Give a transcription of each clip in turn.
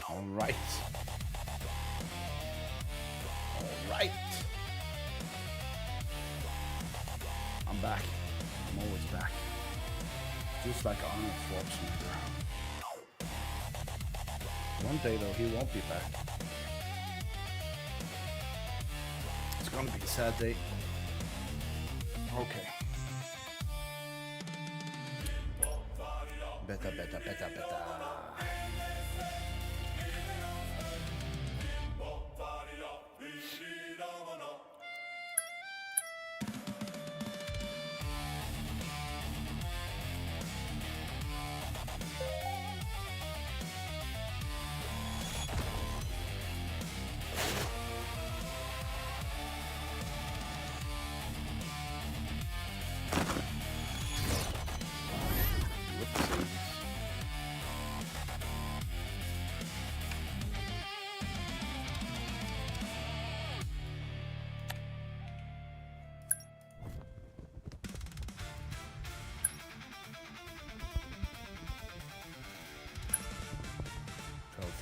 All right. I'm back. I'm always back. Just like Arnold Schwarzenegger. One day though, he won't be back. It's gonna be a sad day. Okay. Better.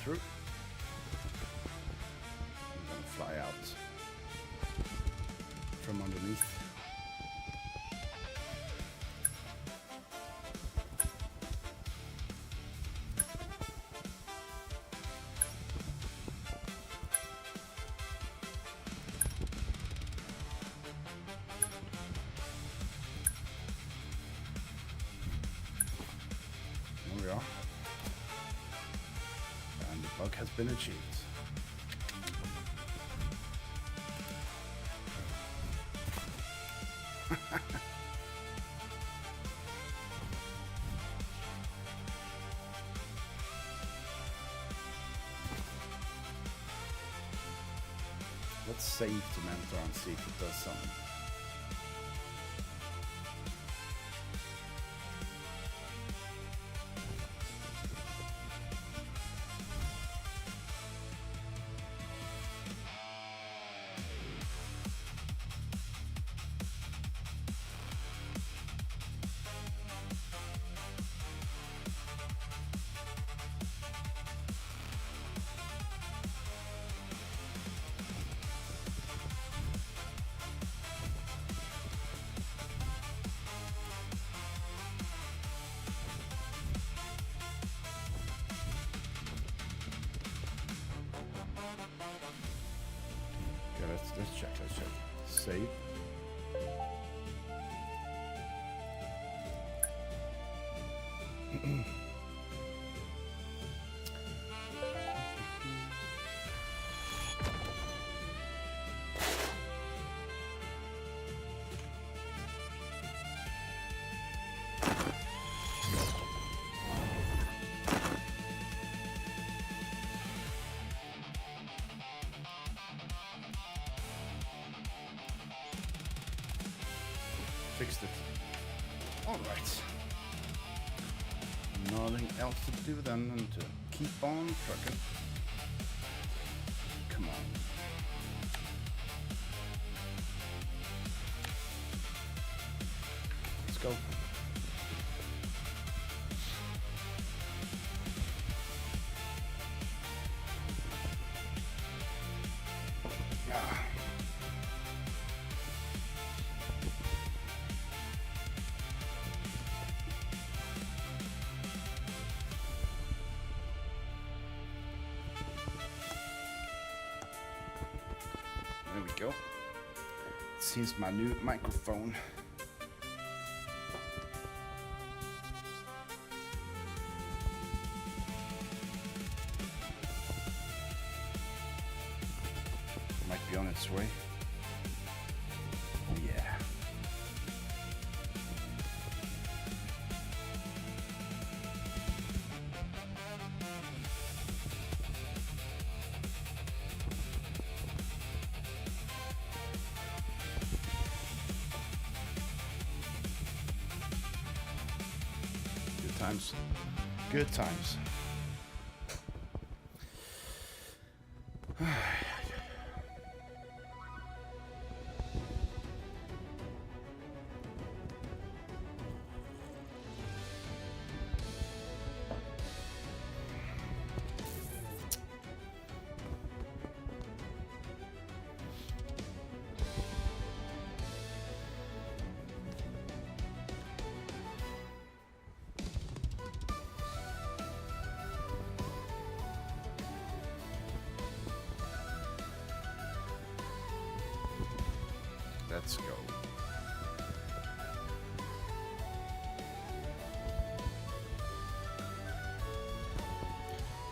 Through. I'm gonna fly out from underneath. There we are. Bug has been achieved. Let's save to mentor and see if it does something. Let's check. Save. Fixed it. Alright. Nothing else to do then than to keep on trucking. Come on. Let's go. There we go. This is my new microphone. Might be on its way. Oh yeah. Good times. Good times. Let's go.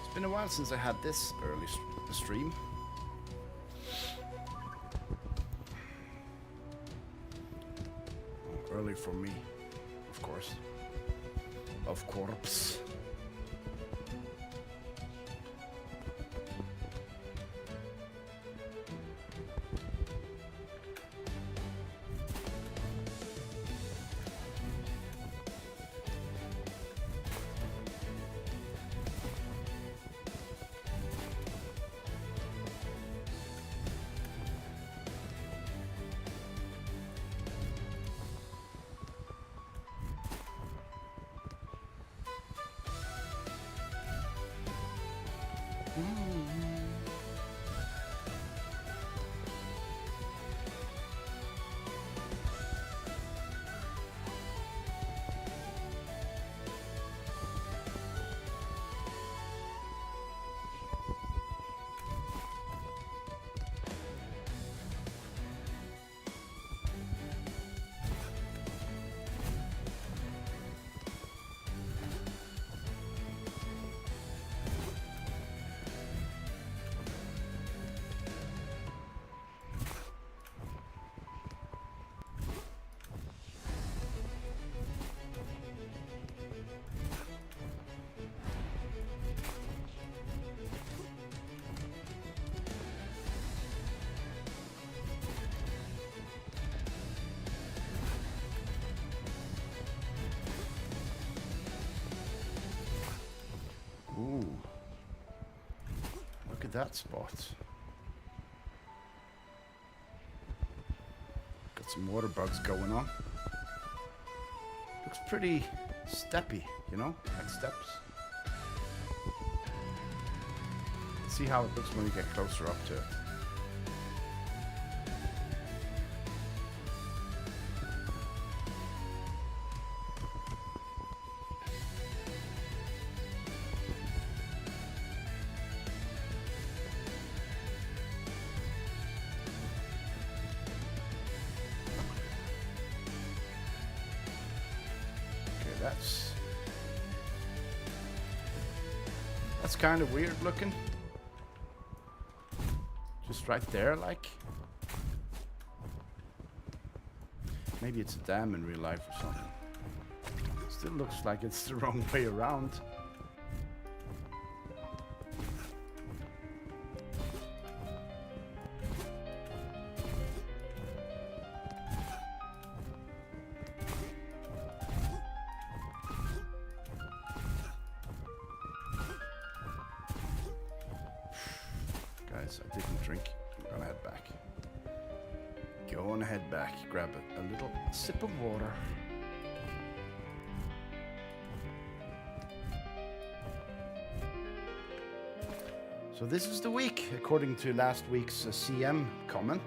It's been a while since I had this early stream. Early for me, of course. Of course. Ooh. Look at that spot. Got some water bugs going on. Looks pretty steppy, you know, like steps. See how it looks when we get closer up to it. That's kind of weird looking. Just right there, like. Maybe it's a dam in real life or something. Still looks like it's the wrong way around. since I didn't drink. I'm gonna head back. Gonna head back, grab a little sip of water. So this is the week, according to last week's CM comment.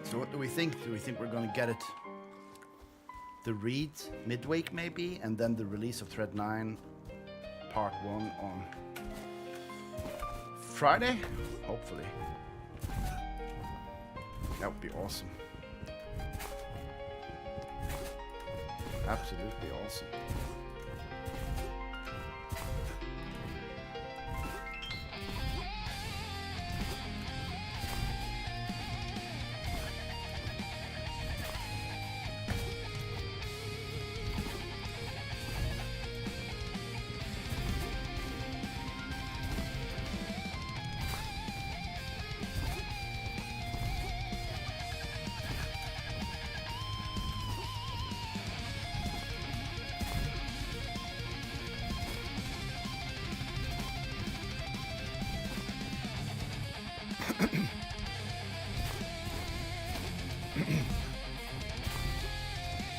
So what do we think? Do we think we're going to get it the read midweek maybe, and then the release of Thread 9 Part 1 on Friday? Hopefully. That would be awesome. Absolutely awesome.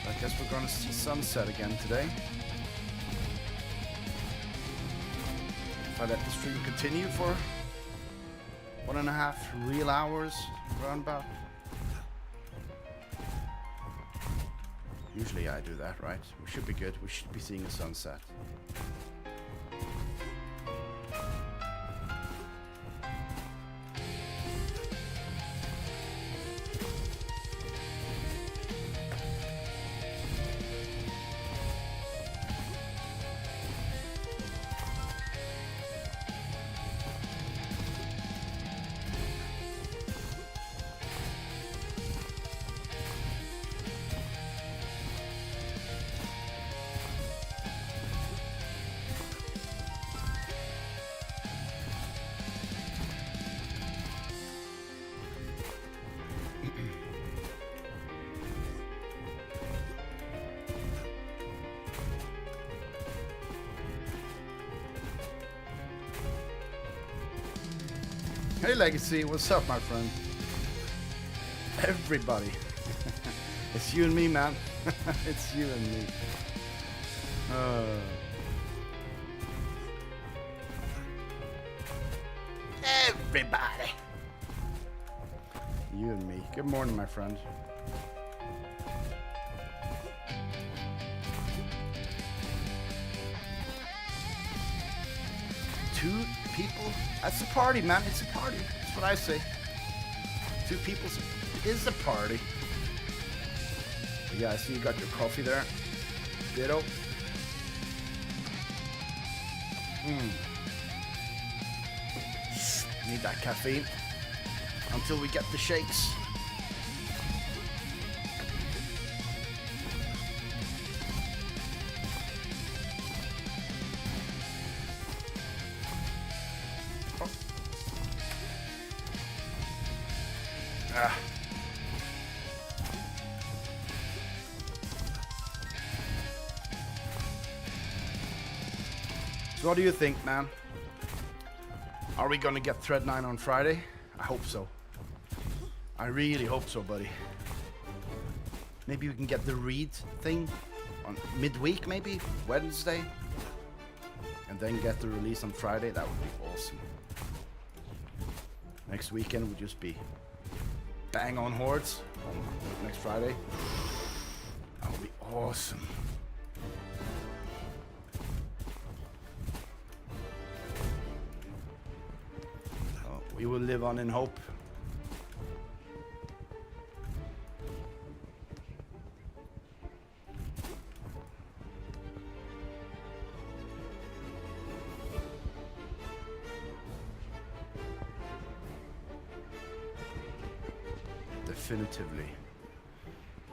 I guess we're going to see sunset again today. If I let the stream continue for 1.5 real hours, round about. Usually I do that, right? We should be good. We should be seeing a sunset. Hey Legacy, what's up my friend? Everybody. It's you and me, man. It's you and me. Everybody. You and me. Good morning, my friend. Two people? That's a party, man. It's a party. That's what I say. Two people is a party. Yeah, I see you got your coffee there. Ditto. Need that caffeine until we get the shakes. So what do you think, man? Are we gonna get Thread 9 on Friday? I hope so. I really hope so, buddy. Maybe we can get the read thing on midweek, maybe Wednesday, and then get the release on Friday. That would be awesome. Next weekend would just be bang on Hordes on next Friday. That would be awesome. We will live on in hope. Definitively.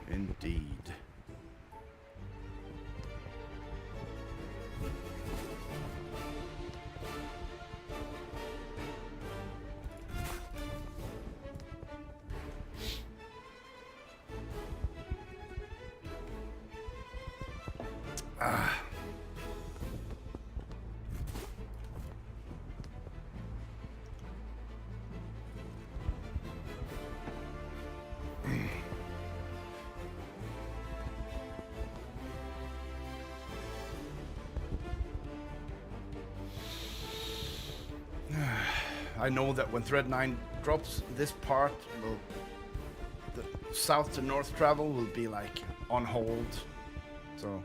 Indeed. I know that when Thread 9 drops, this part will, the south to north travel will be like on hold. So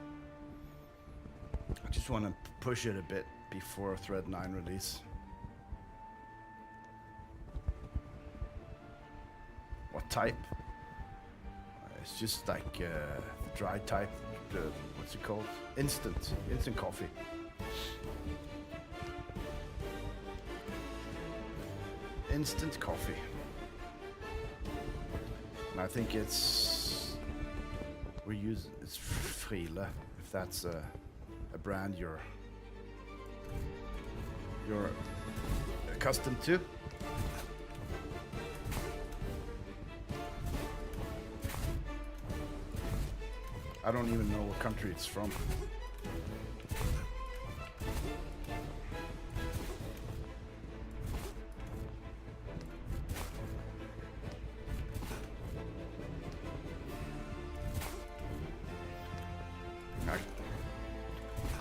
I just want to push it a bit before Thread 9 release. What type? It's just like the dry type. What's it called? Instant coffee. Instant coffee. And I think it's it's Friele, if that's a brand you're accustomed to. I don't even know what country it's from.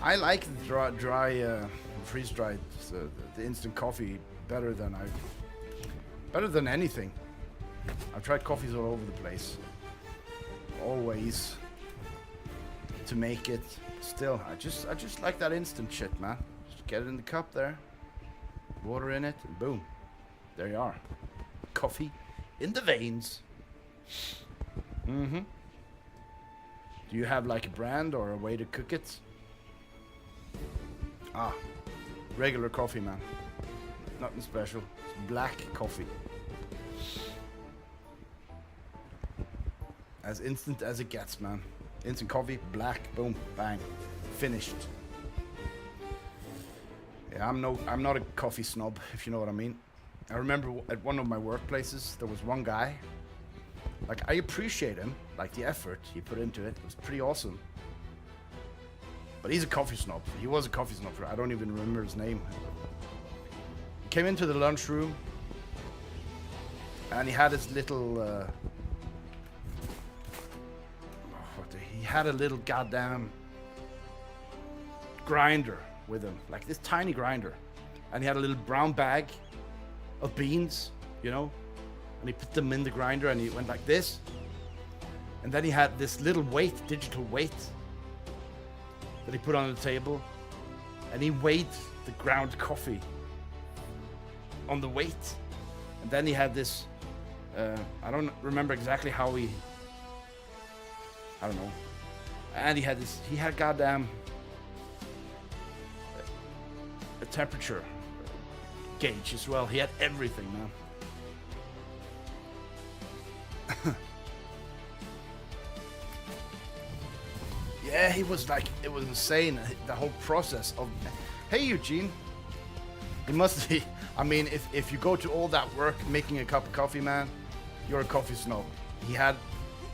I like the dry freeze-dried, the instant coffee better than anything. I've tried coffees all over the place. Always. To make it still, I just like that instant shit, man. Just get it in the cup there, water in it, and boom, there you are. Coffee in the veins. Do you have like a brand or a way to cook it? Regular coffee, man. Nothing special. It's black coffee. As instant as it gets, man. Instant coffee, black, boom, bang, finished. Yeah, I'm not a coffee snob, if you know what I mean. I remember at one of my workplaces, there was one guy. Like, I appreciate him, like the effort he put into it. It was pretty awesome. But he's a coffee snob. He was a coffee snob. I don't even remember his name. He came into the lunchroom, and he had his little. He had a little goddamn grinder with him, like this tiny grinder, and he had a little brown bag of beans, you know, and he put them in the grinder and he went like this, and then he had this little weight, digital weight, that he put on the table, and he weighed the ground coffee on the weight, and then he had this I don't remember exactly how I don't know. And he had goddamn a temperature gauge as well. He had everything, man. Yeah, he was like, it was insane, the whole process of, hey Eugene, he must be, I mean, if you go to all that work making a cup of coffee, man, you're a coffee snob. He had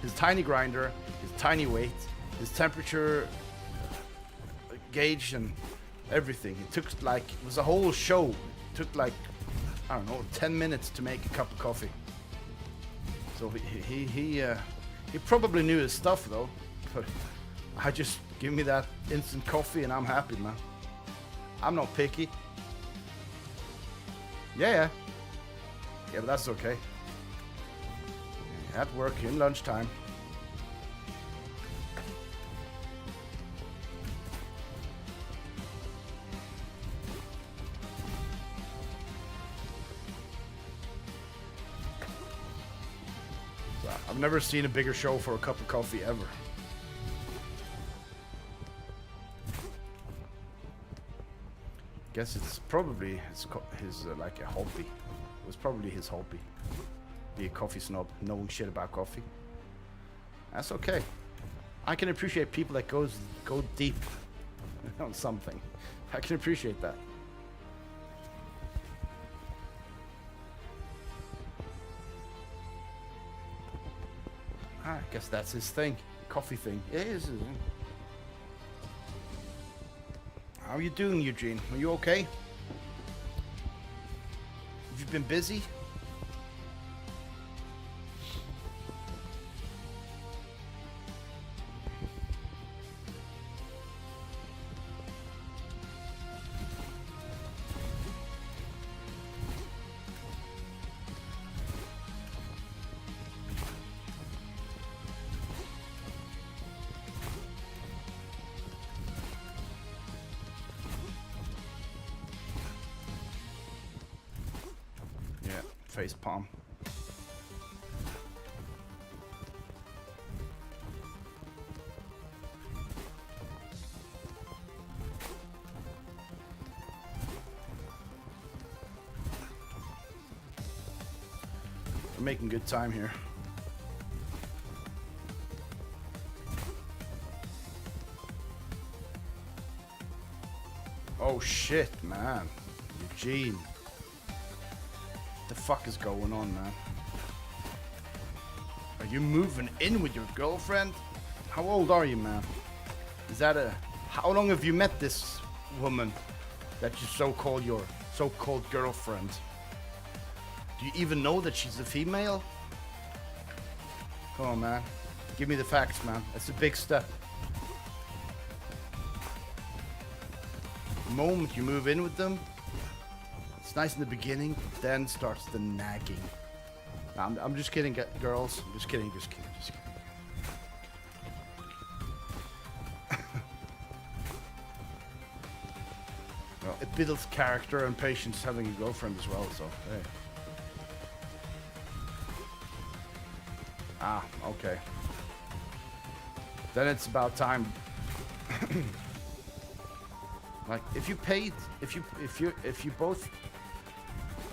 his tiny grinder, his tiny weight, his temperature gauge and everything. It took like, it was a whole show. It took like, I don't know, 10 minutes to make a cup of coffee. So he probably knew his stuff though. But I just, give me that instant coffee and I'm happy, man. I'm not picky. Yeah, but that's okay. At work in lunchtime. I've never seen a bigger show for a cup of coffee ever. Guess it's probably his like a hobby. It was probably his hobby. Be a coffee snob, knowing shit about coffee. That's okay. I can appreciate people that go deep on something. I can appreciate that. I guess that's his thing. Coffee thing. Yeah, it is. How are you doing, Eugene? Are you okay? Have you been busy? face palm. We're making good time here. Oh shit, man. Eugene. What the fuck is going on, man? Are you moving in with your girlfriend? How old are you, man? Is that a... How long have you met this woman that you so-called your so-called girlfriend? Do you even know that she's a female? Come on, man. Give me the facts, man. That's a big step. The moment you move in with them, it's nice in the beginning, then starts the nagging. No, I'm just kidding, girls. I'm just kidding, just kidding. Well, it builds character and patience having a girlfriend as well, so hey. Ah, okay. Then it's about time. Like, if you both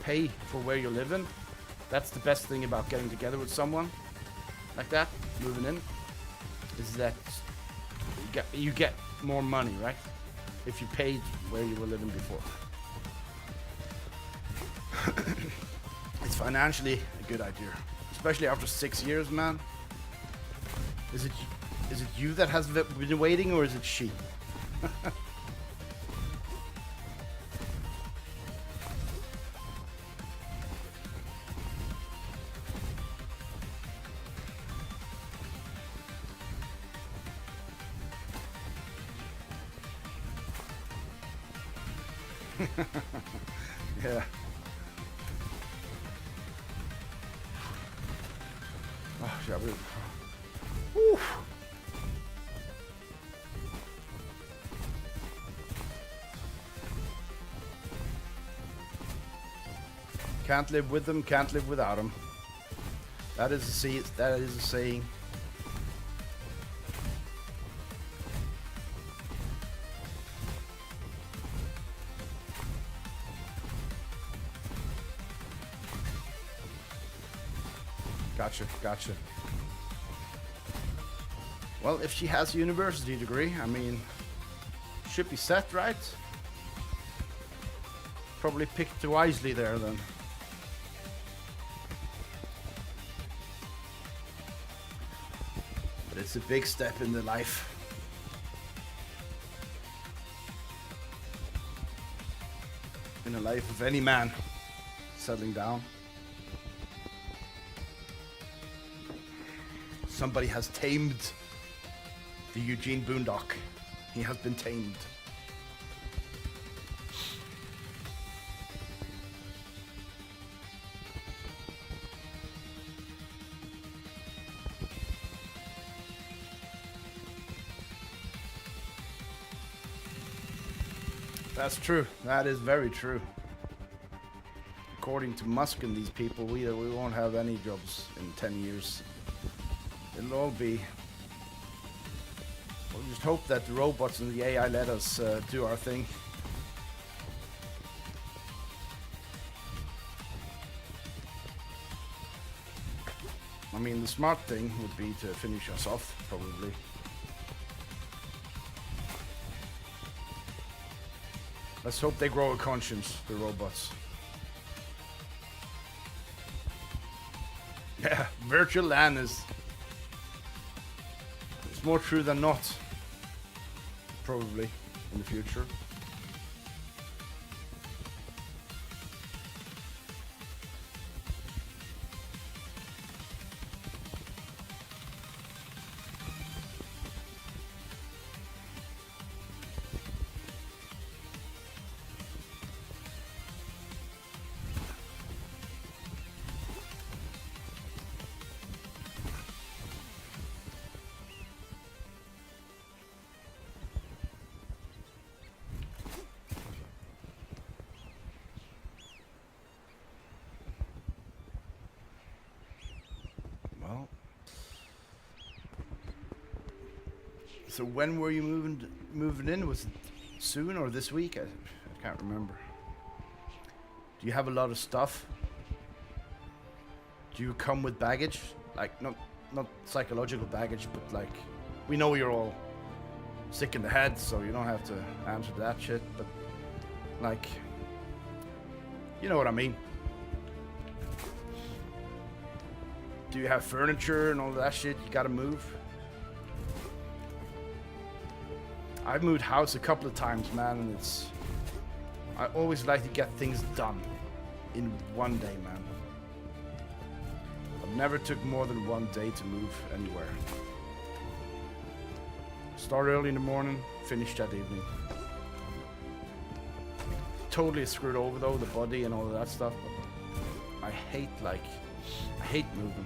pay for where you're living, that's the best thing about getting together with someone like that, moving in, is that you get more money, right? If you paid where you were living before. It's financially a good idea, especially after 6 years, man. Is it you that has been waiting, or is it she? Yeah. Oh, yeah, Woo. Can't live with them, can't live without them. That is a saying. Gotcha. Well, if she has a university degree, I mean, should be set, right? Probably picked wisely there then. But it's a big step in the life. In the life of any man, settling down. Somebody has tamed the Eugene Boondock. He has been tamed. That's true. That is very true. According to Musk and these people, we won't have any jobs in 10 years. It'll all be... We'll just hope that the robots and the AI let us do our thing. I mean, the smart thing would be to finish us off, probably. Let's hope they grow a conscience, the robots. Yeah, virtual LAN is... It's more true than not. Probably, in the future. Well. So when were you moving in? Was it soon or this week? I can't remember. Do you have a lot of stuff? Do you come with baggage? Like, not psychological baggage, but like, we know you're all sick in the head, so you don't have to answer that shit, but like, you know what I mean. Do you have furniture and all that shit you gotta move? I've moved house a couple of times, man, and I always like to get things done in one day, man. I've never took more than one day to move anywhere. Start early in the morning, finish that evening. Totally screwed over though, the body and all of that stuff, but I hate moving.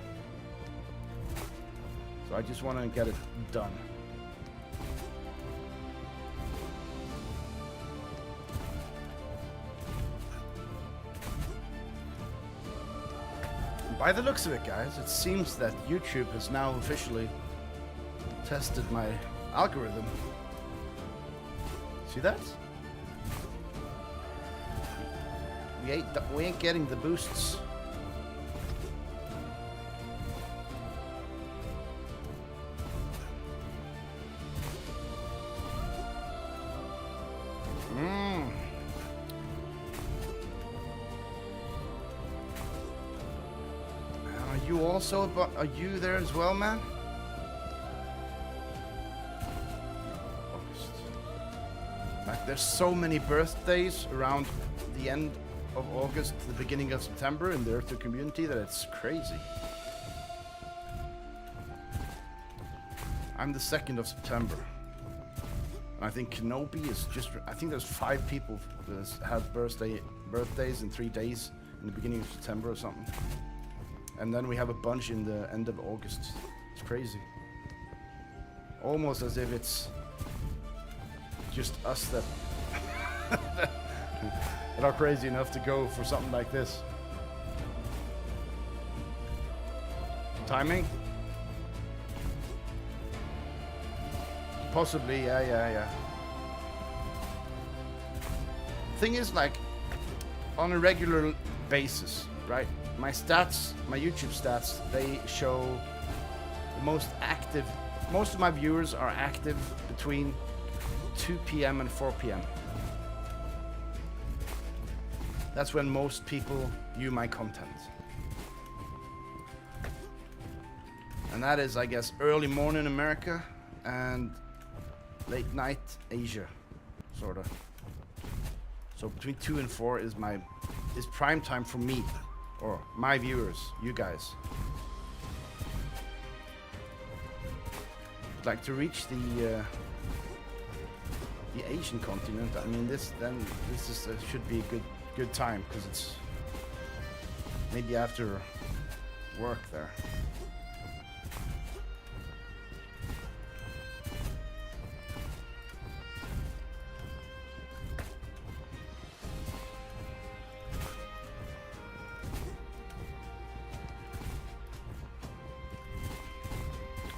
So I just want to get it done. By the looks of it, guys, it seems that YouTube has now officially tested my algorithm. See that? We ain't getting the boosts. Are you there as well, man? August. Like, there's so many birthdays around the end of August, the beginning of September in the Earther community that it's crazy. I'm the 2nd of September. And I think Kenobi is just, I think there's 5 people that have birthdays in 3 days in the beginning of September or something. And then we have a bunch in the end of August. It's crazy. Almost as if it's just us that that are crazy enough to go for something like this. Timing? Possibly, yeah. Thing is, like, on a regular basis, right? My stats, my YouTube stats, they show the most of my viewers are active between 2 p.m. and 4 p.m. That's when most people view my content. And that is, I guess, early morning America and late night Asia, sort of. So between 2 and 4 is prime time for me. Or my viewers, you guys. Like, to reach the Asian continent. I mean, this is should be a good time, because it's maybe after work there.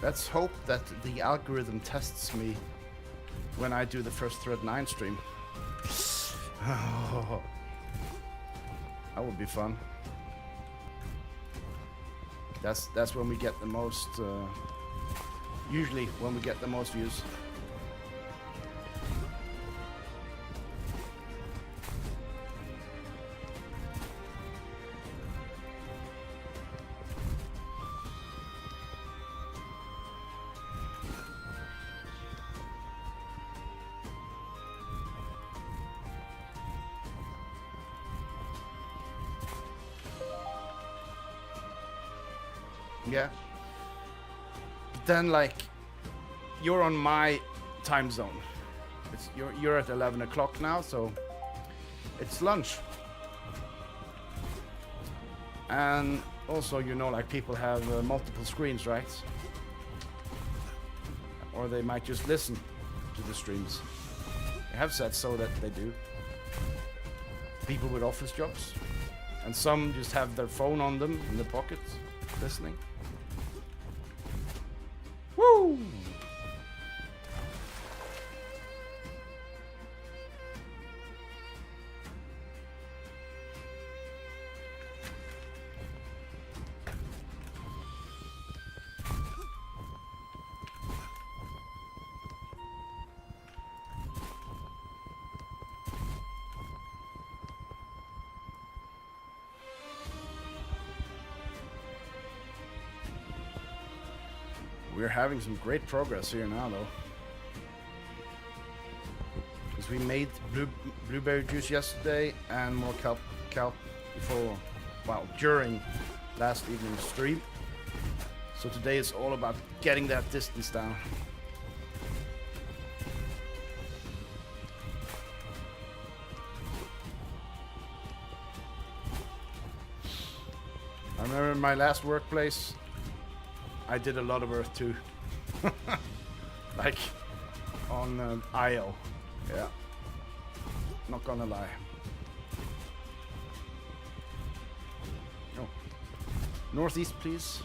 Let's hope that the algorithm tests me when I do the first Thread 9 stream. Oh, that would be fun. That's when we get the most, usually when we get the most views. Yeah. But then, like, you're on my time zone. You're at 11 o'clock now, so it's lunch. And also, you know, like, people have multiple screens, right? Or they might just listen to the streams. I have said so that they do. People with office jobs. And some just have their phone on them in their pockets, listening. Woo! We're having some great progress here now, though. Because we made blueberry juice yesterday and more kelp before, well, during last evening's stream. So today it's all about getting that distance down. I remember in my last workplace, I did a lot of Earth 2. Like on IO. Yeah. Not gonna lie. Oh. Northeast, please.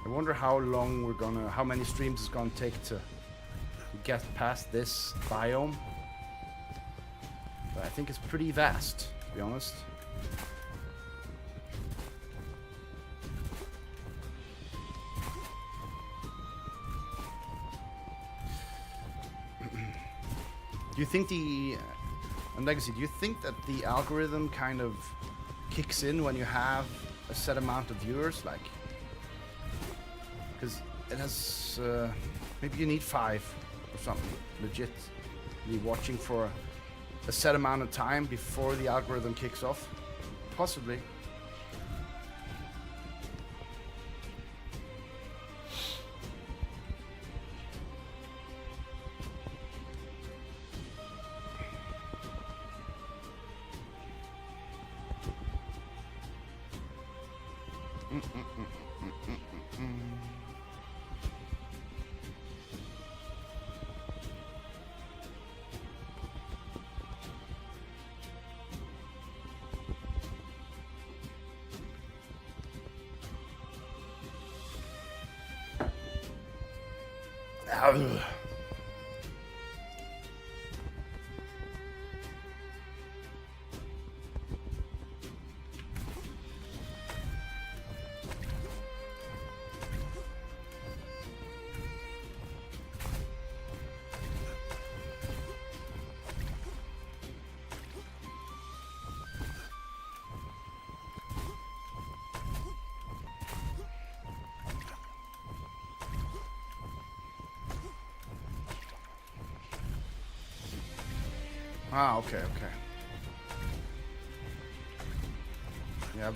I wonder how long how many streams it's gonna take to get past this biome. But I think it's pretty vast, to be honest. Do you think on Legacy, do you think that the algorithm kind of kicks in when you have a set amount of viewers? Like, because it has, maybe you need 5 or something, legit. Be watching for a set amount of time before the algorithm kicks off. Possibly. Ah, okay, okay. Yeah,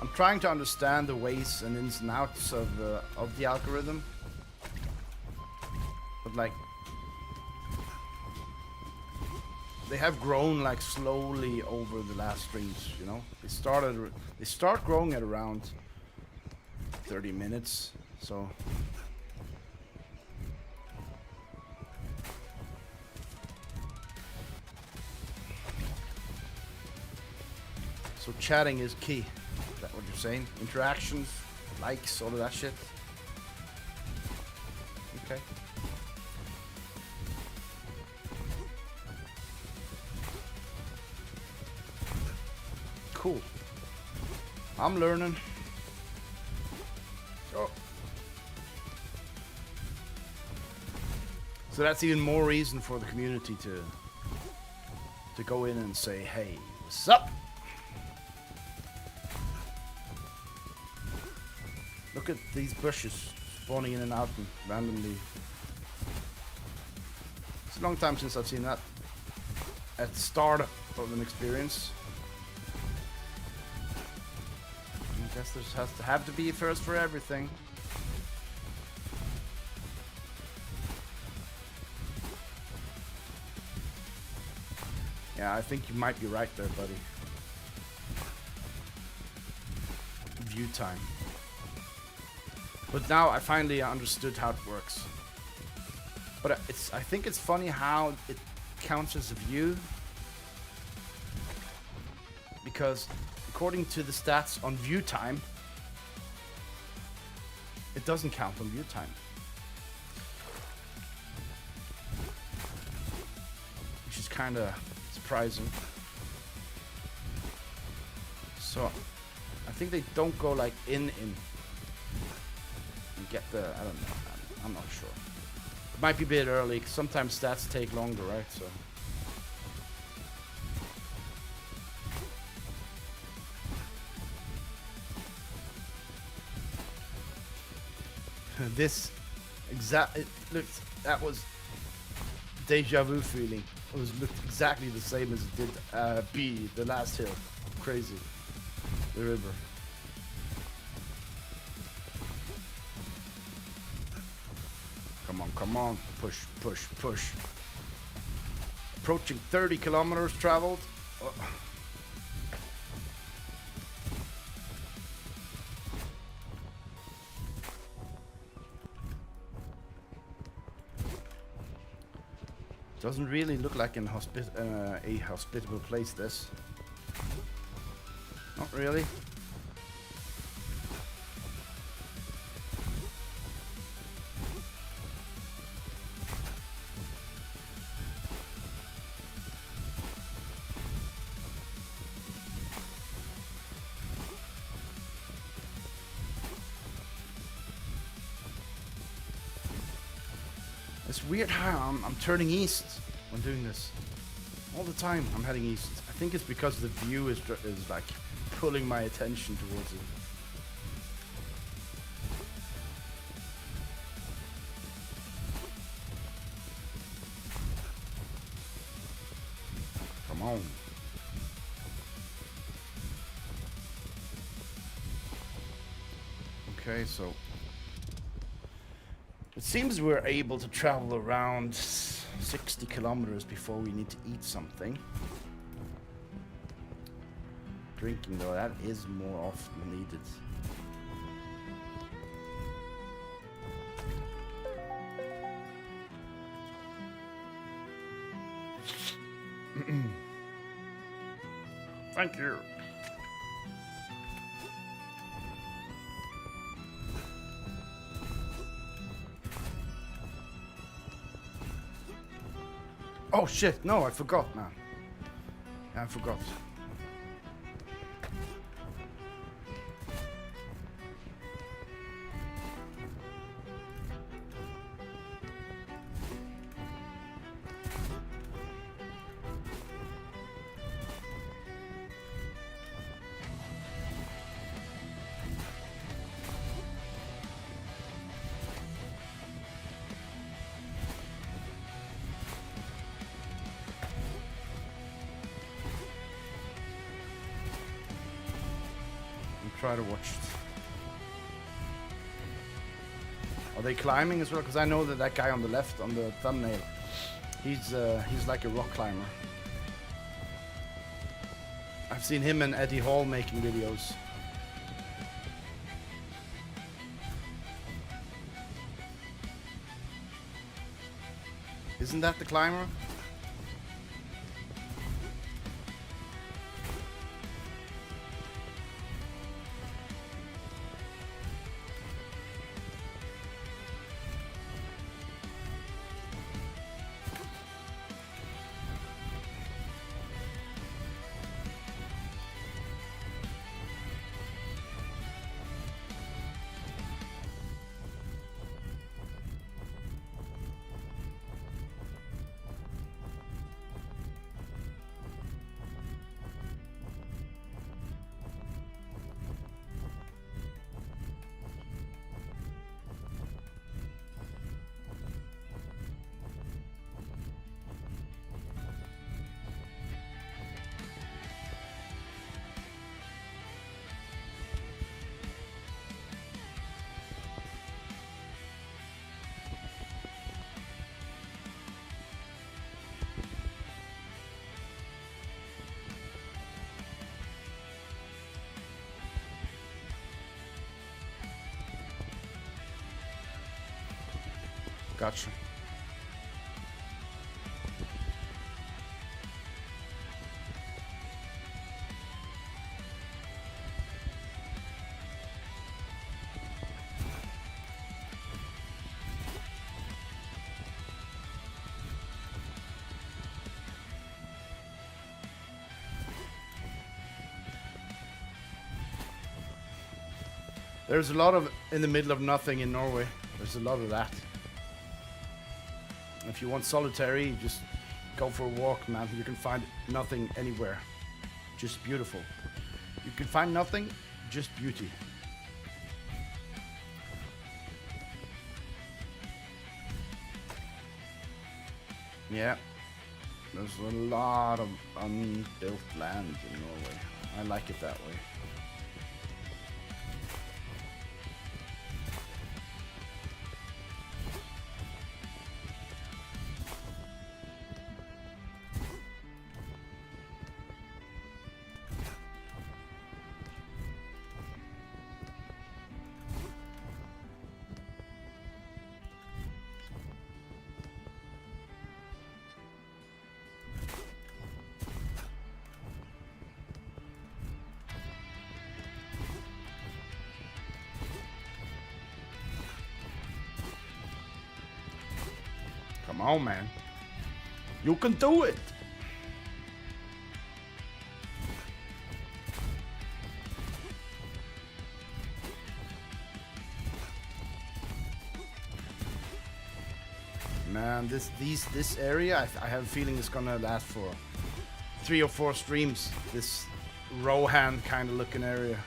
I'm trying to understand the ways and ins and outs of the algorithm, but like they have grown like slowly over the last streams. You know, they start growing at around 30 minutes, so. So chatting is key. Is that what you're saying? Interactions, likes, all of that shit. Okay. Cool. I'm learning. Oh. So that's even more reason for the community to go in and say, hey, what's up? Look at these bushes spawning in and out and randomly. It's a long time since I've seen that at the start of an experience. I guess there has to have to be a first for everything. Yeah, I think you might be right there, buddy. view time. But now I finally understood how it works. But I think it's funny how it counts as a view, because according to the stats on view time, it doesn't count on view time. Which is kind of surprising. So I think they don't go like in and get the, I don't know, I'm not sure. It might be a bit early, 'cause sometimes stats take longer, right? So this that was deja vu feeling. It looked exactly the same as it did B, the last hill. Crazy. The river. Come on. Push. Approaching 30 kilometers traveled. Oh. Doesn't really look like a hospitable place, this. Not really. It's weird how I'm turning east when doing this. All the time I'm heading east. I think it's because the view is like pulling my attention towards it. Come on. Okay, so it seems we're able to travel around 60 kilometers before we need to eat something. Drinking, though, that is more often needed. Thank you. Oh shit, no, I forgot, man. I forgot. Try to watch it. Are they climbing as well? Because I know that guy on the left on the thumbnail, he's like a rock climber. I've seen him and Eddie Hall making videos. Isn't that the climber? Gotcha. There's a lot of in the middle of nothing in Norway. There's a lot of that. If you want solitary, just go for a walk, man. You can find nothing anywhere. Just beautiful. You can find nothing, just beauty. Yeah. There's a lot of unbuilt land in Norway. I like it that way. Come on, man. You can do it. Man, this area, I have a feeling it's gonna last for 3 or 4 streams. This Rohan kind of looking area.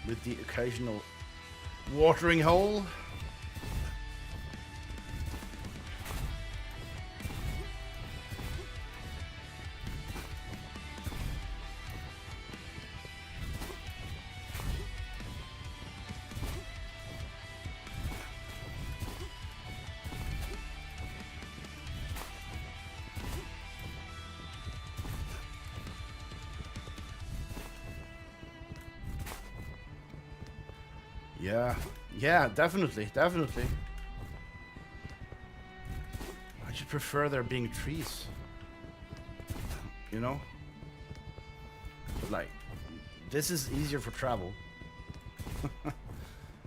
With the occasional watering hole. Yeah, definitely. I just prefer there being trees. You know? But like, this is easier for travel.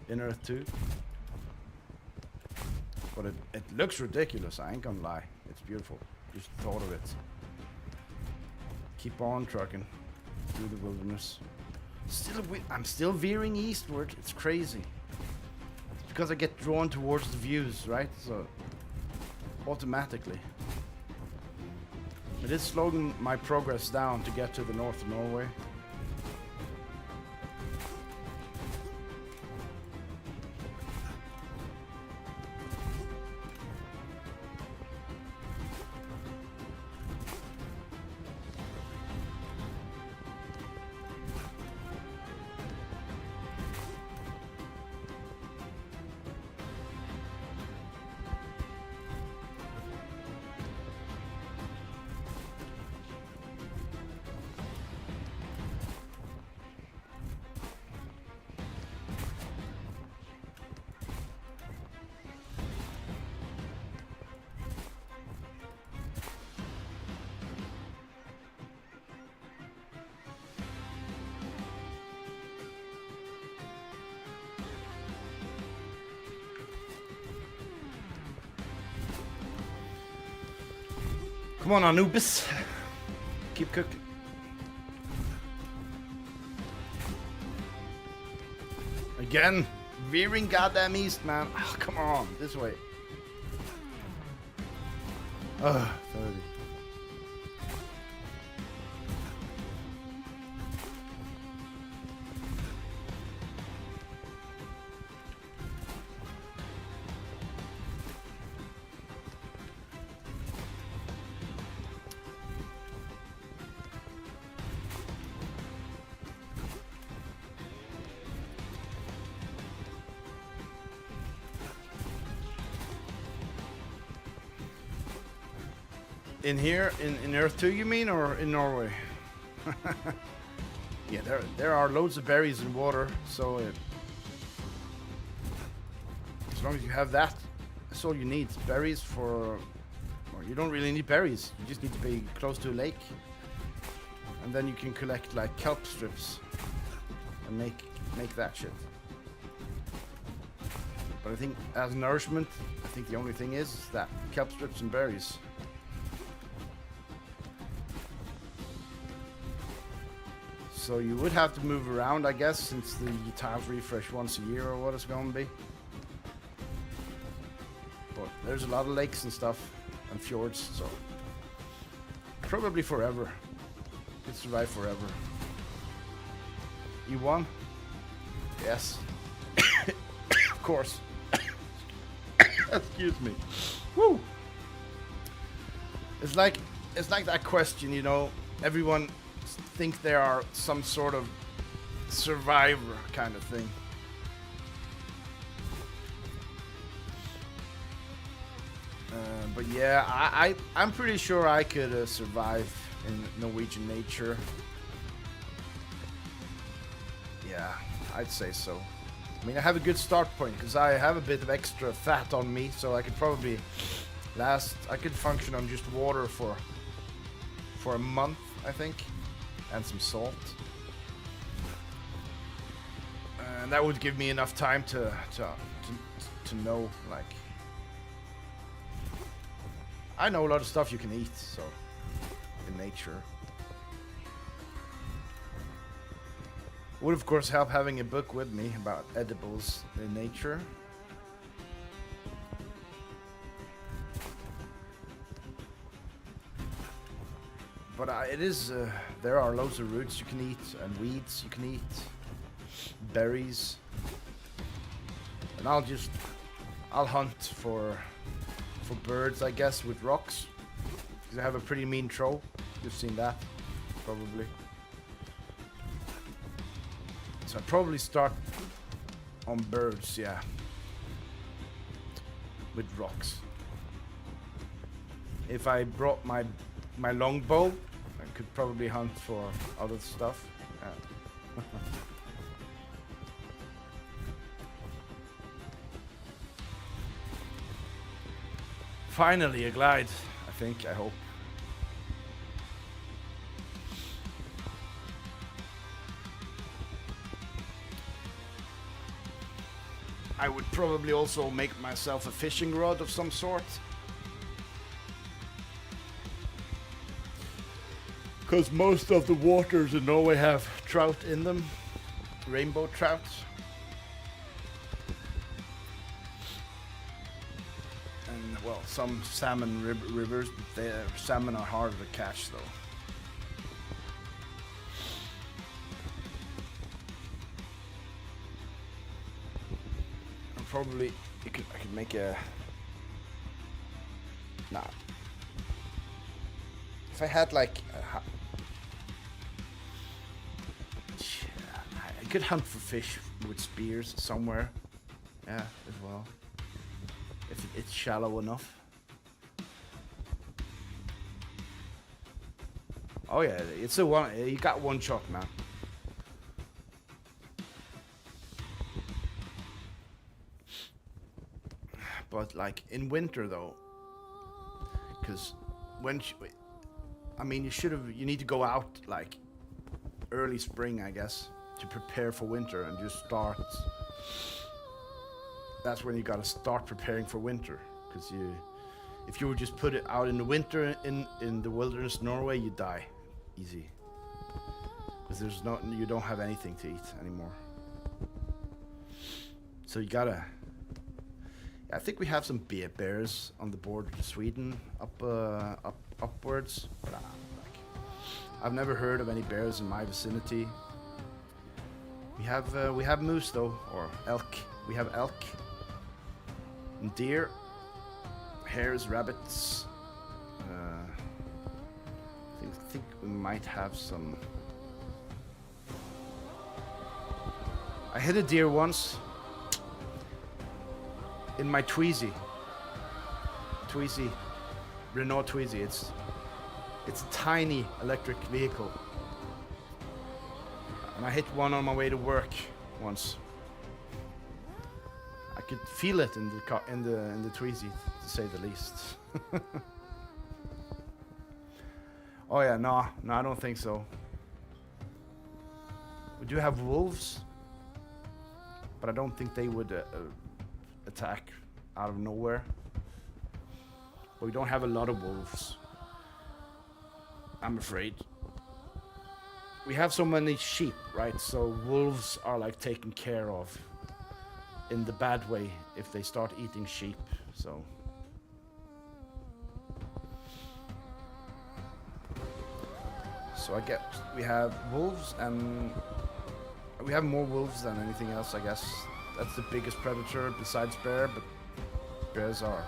In Earth 2. But it looks ridiculous, I ain't gonna lie. It's beautiful. Just thought of it. Keep on trucking through the wilderness. I'm still veering eastward. It's crazy. It's because I get drawn towards the views, right? So automatically. It is slowing my progress down to get to the north of Norway. Come on, Anubis. Keep cooking. Again, veering goddamn east, man. Oh, come on, this way. Ugh, 30. In here, in Earth 2, you mean, or in Norway? Yeah, there are loads of berries in water, so as long as you have that, that's all you need. Berries for... Or you don't really need berries. You just need to be close to a lake. And then you can collect like kelp strips and make that shit. But I think as nourishment, I think the only thing is that kelp strips and berries. So you would have to move around, I guess, since the tiles refresh once a year or what it's going to be. But there's a lot of lakes and stuff and fjords, so probably forever. Could survive forever. You won? Yes. Of course. Excuse me. Woo! It's like that question, you know, everyone think they are some sort of survivor kind of thing. But yeah, I'm pretty sure I could survive in Norwegian nature. Yeah, I'd say so. I mean, I have a good start point because I have a bit of extra fat on me, so I could probably I could function on just water for a month, I think, and some salt. And that would give me enough time to know, like, I know a lot of stuff you can eat, so in nature. Would of course help having a book with me about edibles in nature. But it is, there are loads of roots you can eat and weeds you can eat, berries. And I'll hunt for birds, I guess, with rocks. Because I have a pretty mean throw. You've seen that, probably. So I'd probably start on birds, yeah. With rocks. If I brought my longbow, I could probably hunt for other stuff. Yeah. Finally a glide, I think, I hope. I would probably also make myself a fishing rod of some sort. Because most of the waters in Norway have trout in them. Rainbow trout. And, well, some salmon rivers, but salmon are harder to catch, though. Probably I could make a... Nah. If I had like I could hunt for fish with spears somewhere. Yeah, as well. If it's shallow enough. Oh yeah, it's a one. You got one shot, man. But like in winter though, because I mean, you need to go out like early spring, I guess, to prepare for winter and just start. That's when you gotta start preparing for winter, because if you would just put it out in the winter in the wilderness Norway, you die easy, because you don't have anything to eat anymore. So you gotta. I think we have some bears on the border to Sweden, upwards. But I've never heard of any bears in my vicinity. We have moose though, or elk. We have elk, and deer, hares, rabbits. I think we might have some. I hit a deer once. In my Twizy, Renault Twizy. It's a tiny electric vehicle. And I hit one on my way to work once. I could feel it in the Tweezy, to say the least. Oh yeah, no, I don't think so. We do have wolves, but I don't think they would attack out of nowhere. But we don't have a lot of wolves, I'm afraid. We have so many sheep, right? So wolves are like taken care of in the bad way if they start eating sheep, so. So I guess we have wolves, and we have more wolves than anything else, I guess. That's the biggest predator besides bear, but bears are.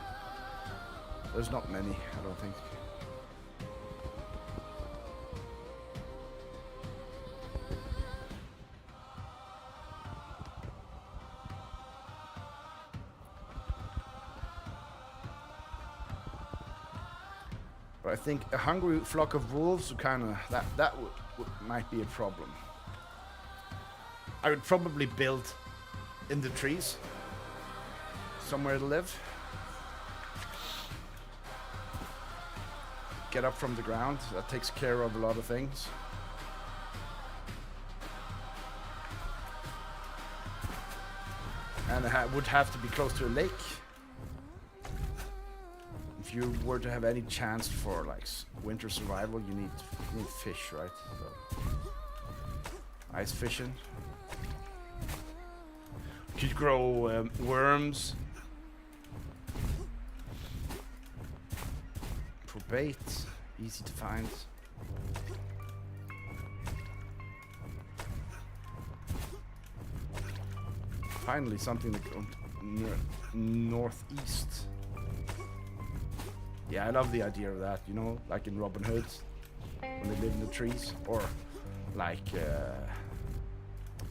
There's not many, I don't think. But I think a hungry flock of wolves would kind of that might be a problem. I would probably build in the trees somewhere to live. Get up from the ground. That takes care of a lot of things. And it would have to be close to a lake. If you were to have any chance for like winter survival, you need fish, right? So, ice fishing. You could grow worms for bait, easy to find. Finally, something that goes northeast. Yeah, I love the idea of that, you know, like in Robin Hood, when they live in the trees, or like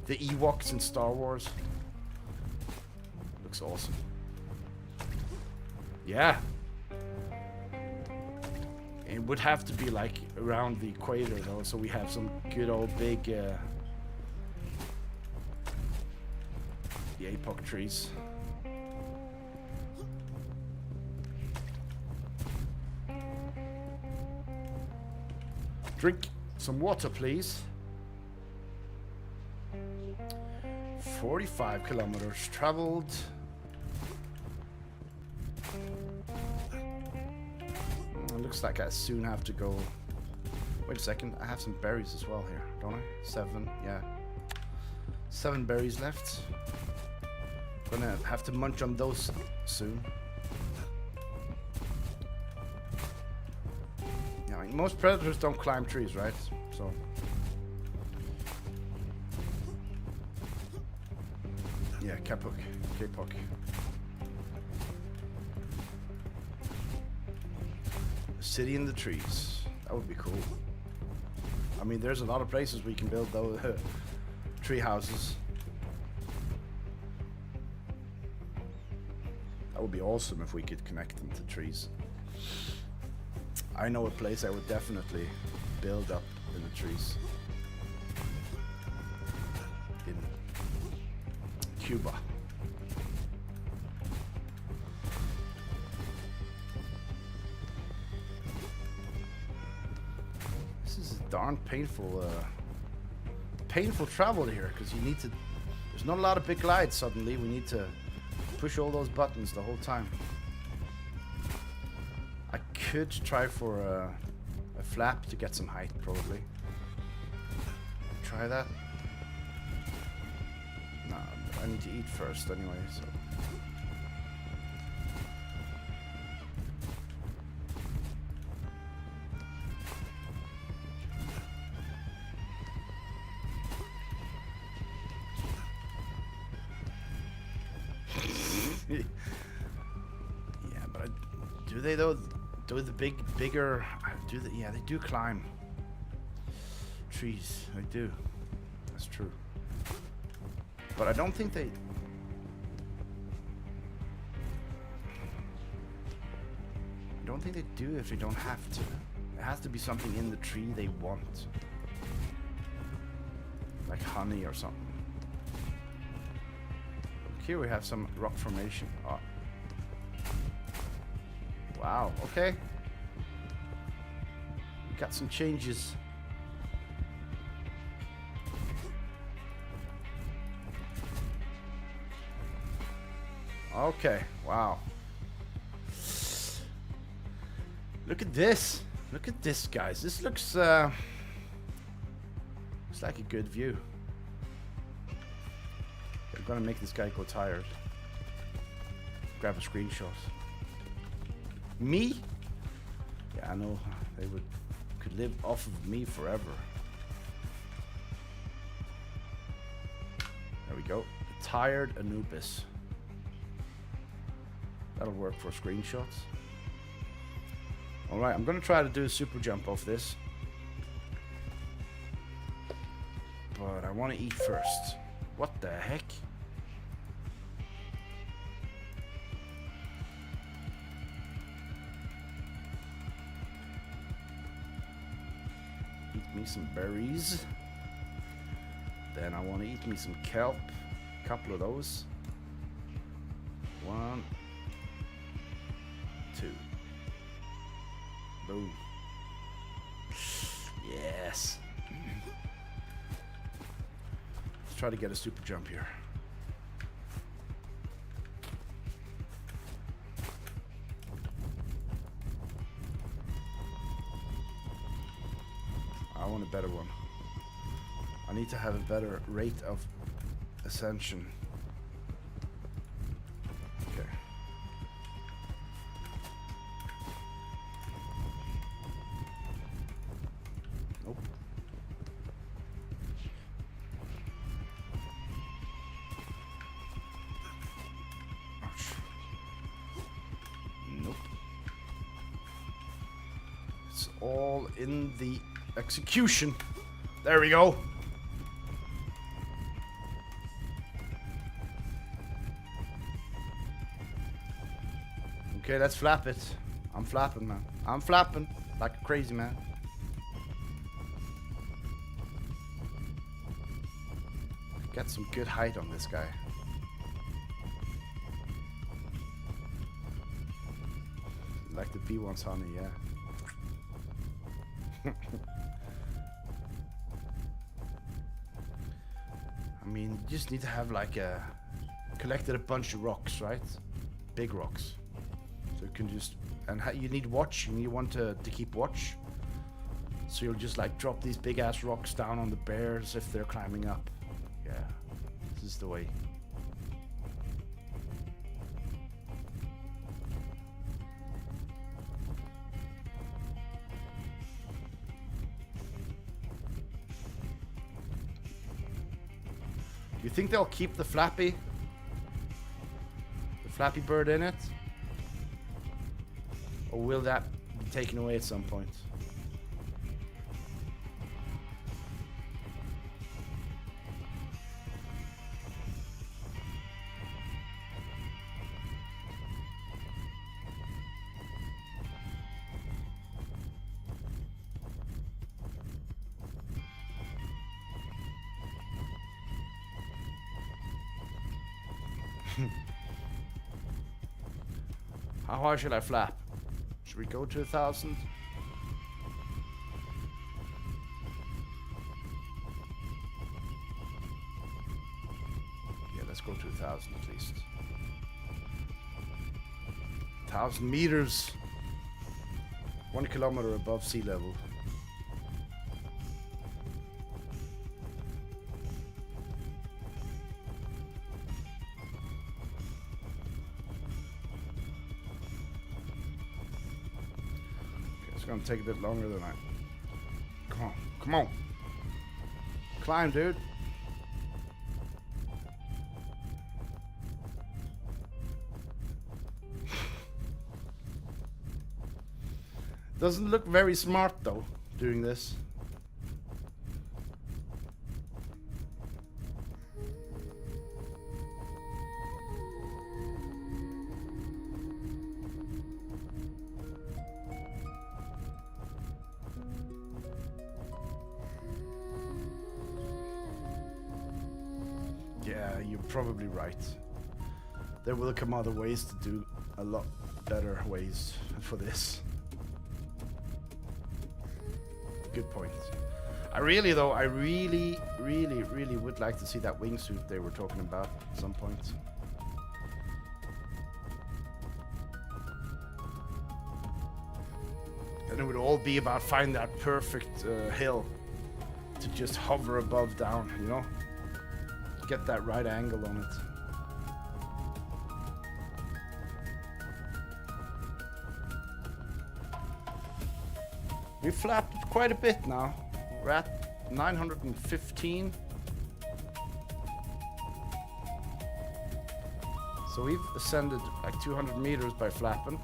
the Ewoks in Star Wars. Looks awesome. Yeah. It would have to be like around the equator though, so we have some good old big the APOC trees. Drink some water, please. 45 kilometers traveled. Looks like I soon have to go. Wait a second, I have some berries as well here, don't I? 7, yeah. 7 berries left. Gonna have to munch on those soon. Yeah, I mean, most predators don't climb trees, right? So. Yeah, Kapok. City in the trees. That would be cool. I mean, there's a lot of places we can build those tree houses. That would be awesome if we could connect them to trees. I know a place I would definitely build up in the trees. In Cuba. Darn painful travel here, because you need to, there's not a lot of big glides suddenly. We need to push all those buttons the whole time. I could try for a flap to get some height, probably. Try that. No, I need to eat first anyway, so. Yeah, but do they though? Do the bigger? Yeah, they do climb trees. They do. That's true. But I don't think they. I don't think they do if they don't have to. There has to be something in the tree they want. like honey or something. Look, here we have some rock formation. Oh. Wow, okay. Got some changes. Okay, wow. Look at this. Look at this, guys. This looks like a good view. I'm gonna make this guy go tired. Grab a screenshot. Me? Yeah, I know. They could live off of me forever. There we go. Tired Anubis. That'll work for screenshots. Alright, I'm gonna try to do a super jump off this. But I want to eat first. What the heck? Eat me some berries. Then I want to eat me some kelp. A couple of those. 1, 2. Boom. Yes. Let's try to get a super jump here. I want a better one. I need to have a better rate of ascension. Okay. Nope. Ouch. Nope. It's all in the execution. There we go. Okay, let's flap it. I'm flapping, man. I'm flapping like a crazy man. Get some good height on this guy. Like the bee wants honey, yeah. I mean, you just need to have like collected a bunch of rocks, right? Big rocks. So you can just, and you need watch, and you want to keep watch. So you'll just like drop these big ass rocks down on the bears if they're climbing up. Yeah, this is the way. You think they'll keep the Flappy Bird in it? Or will that be taken away at some point? How high should I flap? Should we go to 1,000? Yeah, let's go to 1,000 at least. 1,000 meters. 1 kilometer above sea level. Gonna take a bit longer than I. Come on, come on. Climb, dude. Doesn't look very smart though, doing this. you're probably right. There will come other ways to do a lot better ways for this. Good point. I really would like to see that wingsuit they were talking about at some point. And it would all be about finding that perfect hill to just hover above down, you know? Get that right angle on it. We flapped quite a bit now. We're at 915. So we've ascended like 200 meters by flapping.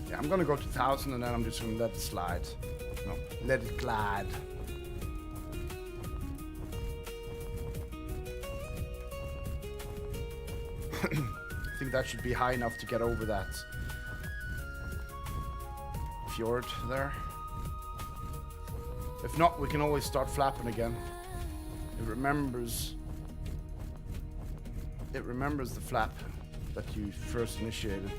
Yeah, I'm gonna go to 1,000 and then I'm just gonna let it slide. No, let it glide. I think that should be high enough to get over that fjord there. If not, we can always start flapping again. It remembers the flap that you first initiated.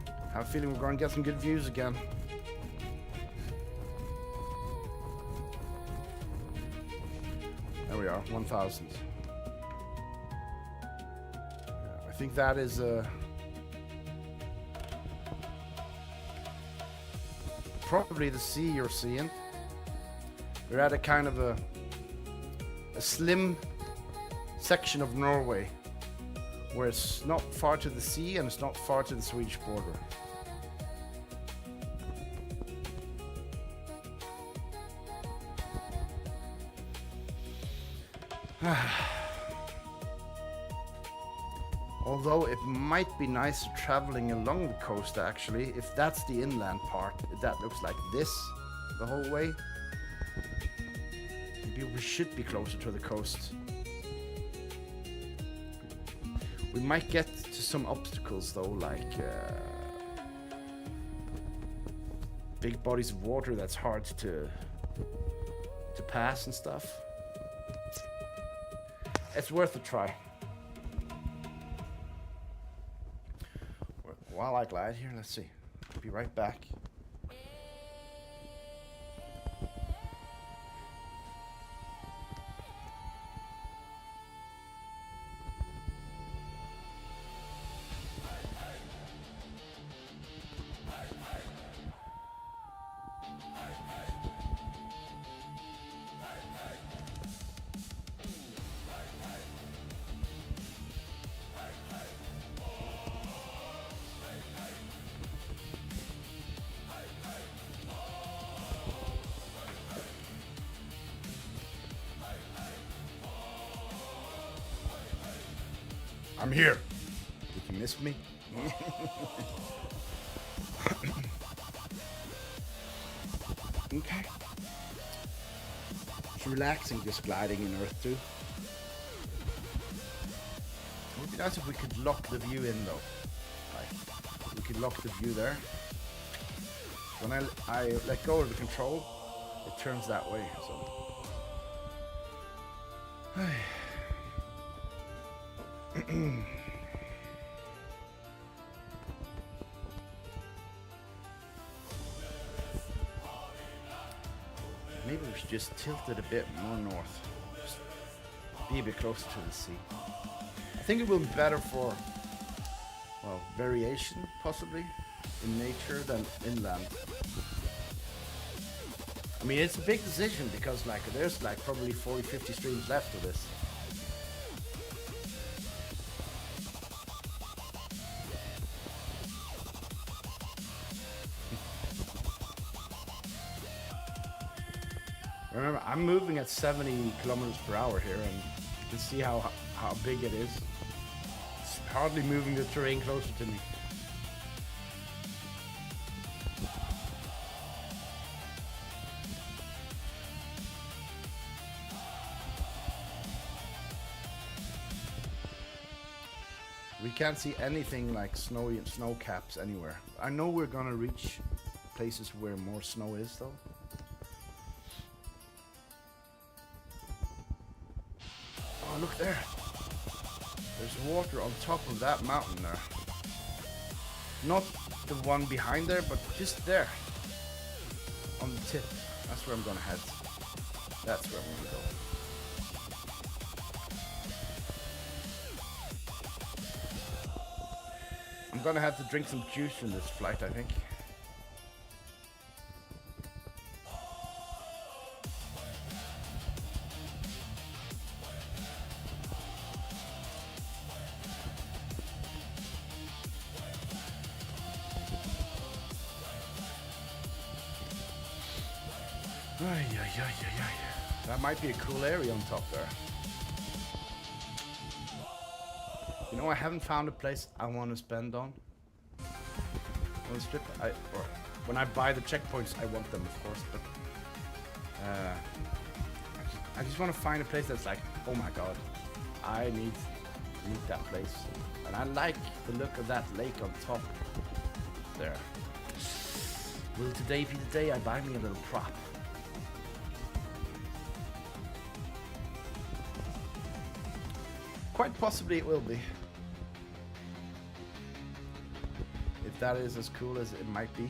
I have a feeling we're going to get some good views again. There we are, 1,000. I think that is probably the sea you're seeing. We're at a kind of a slim section of Norway where it's not far to the sea and it's not far to the Swedish border. Although it might be nicer traveling along the coast actually, if that's the inland part, that looks like this the whole way. Maybe we should be closer to the coast. We might get to some obstacles though, like big bodies of water that's hard to pass and stuff. It's worth a try. While I glide here, let's see. I'll be right back. I'm here. Did you miss me? Okay. It's relaxing just gliding in Earth 2. It would be nice if we could lock the view in though. Like, we could lock the view there. When I let go of the control, it turns that way. So. Maybe we should just tilt it a bit more north. Just be a bit closer to the sea. I think it will be better for, well, variation, possibly, in nature than inland. I mean, it's a big decision because, like, there's, like, probably 40, 50 streams left of this. Remember, I'm moving at 70 kilometers per hour here, and you can see how big it is. It's hardly moving the terrain closer to me. We can't see anything like snowy and snow caps anywhere. I know we're gonna reach places where more snow is though. Oh, look there. There's water on top of that mountain there. Not the one behind there, but just there. On the tip. That's where I'm gonna head. That's where I'm gonna go. I'm gonna have to drink some juice in this flight, I think. That might be a cool area on top there. You know, I haven't found a place I want to spend on the strip. Or when I buy the checkpoints, I want them, of course. But I just want to find a place that's like, oh my god, I need that place. And I like the look of that lake on top there. Will today be the day I buy me a little prop? Quite possibly it will be. If that is as cool as it might be.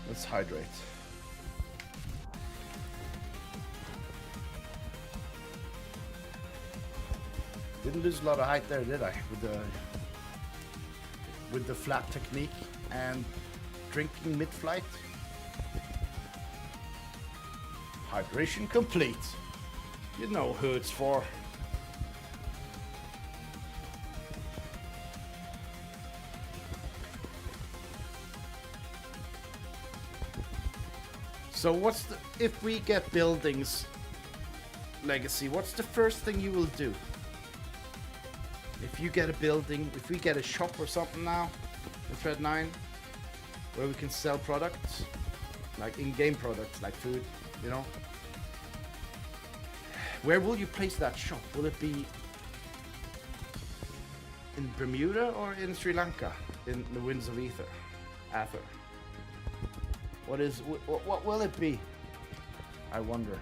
Let's hydrate. Didn't lose a lot of height there, did I? With the flat technique and drinking mid-flight. Hydration complete. You know who it's for. So what's the, if we get buildings legacy, what's the first thing you will do? If you get a building, if we get a shop or something now in Thread 9 where we can sell products, like in-game products, like food, you know, where will you place that shop? Will it be in Bermuda or in Sri Lanka, in the Winds of Aether? What will it be? I wonder.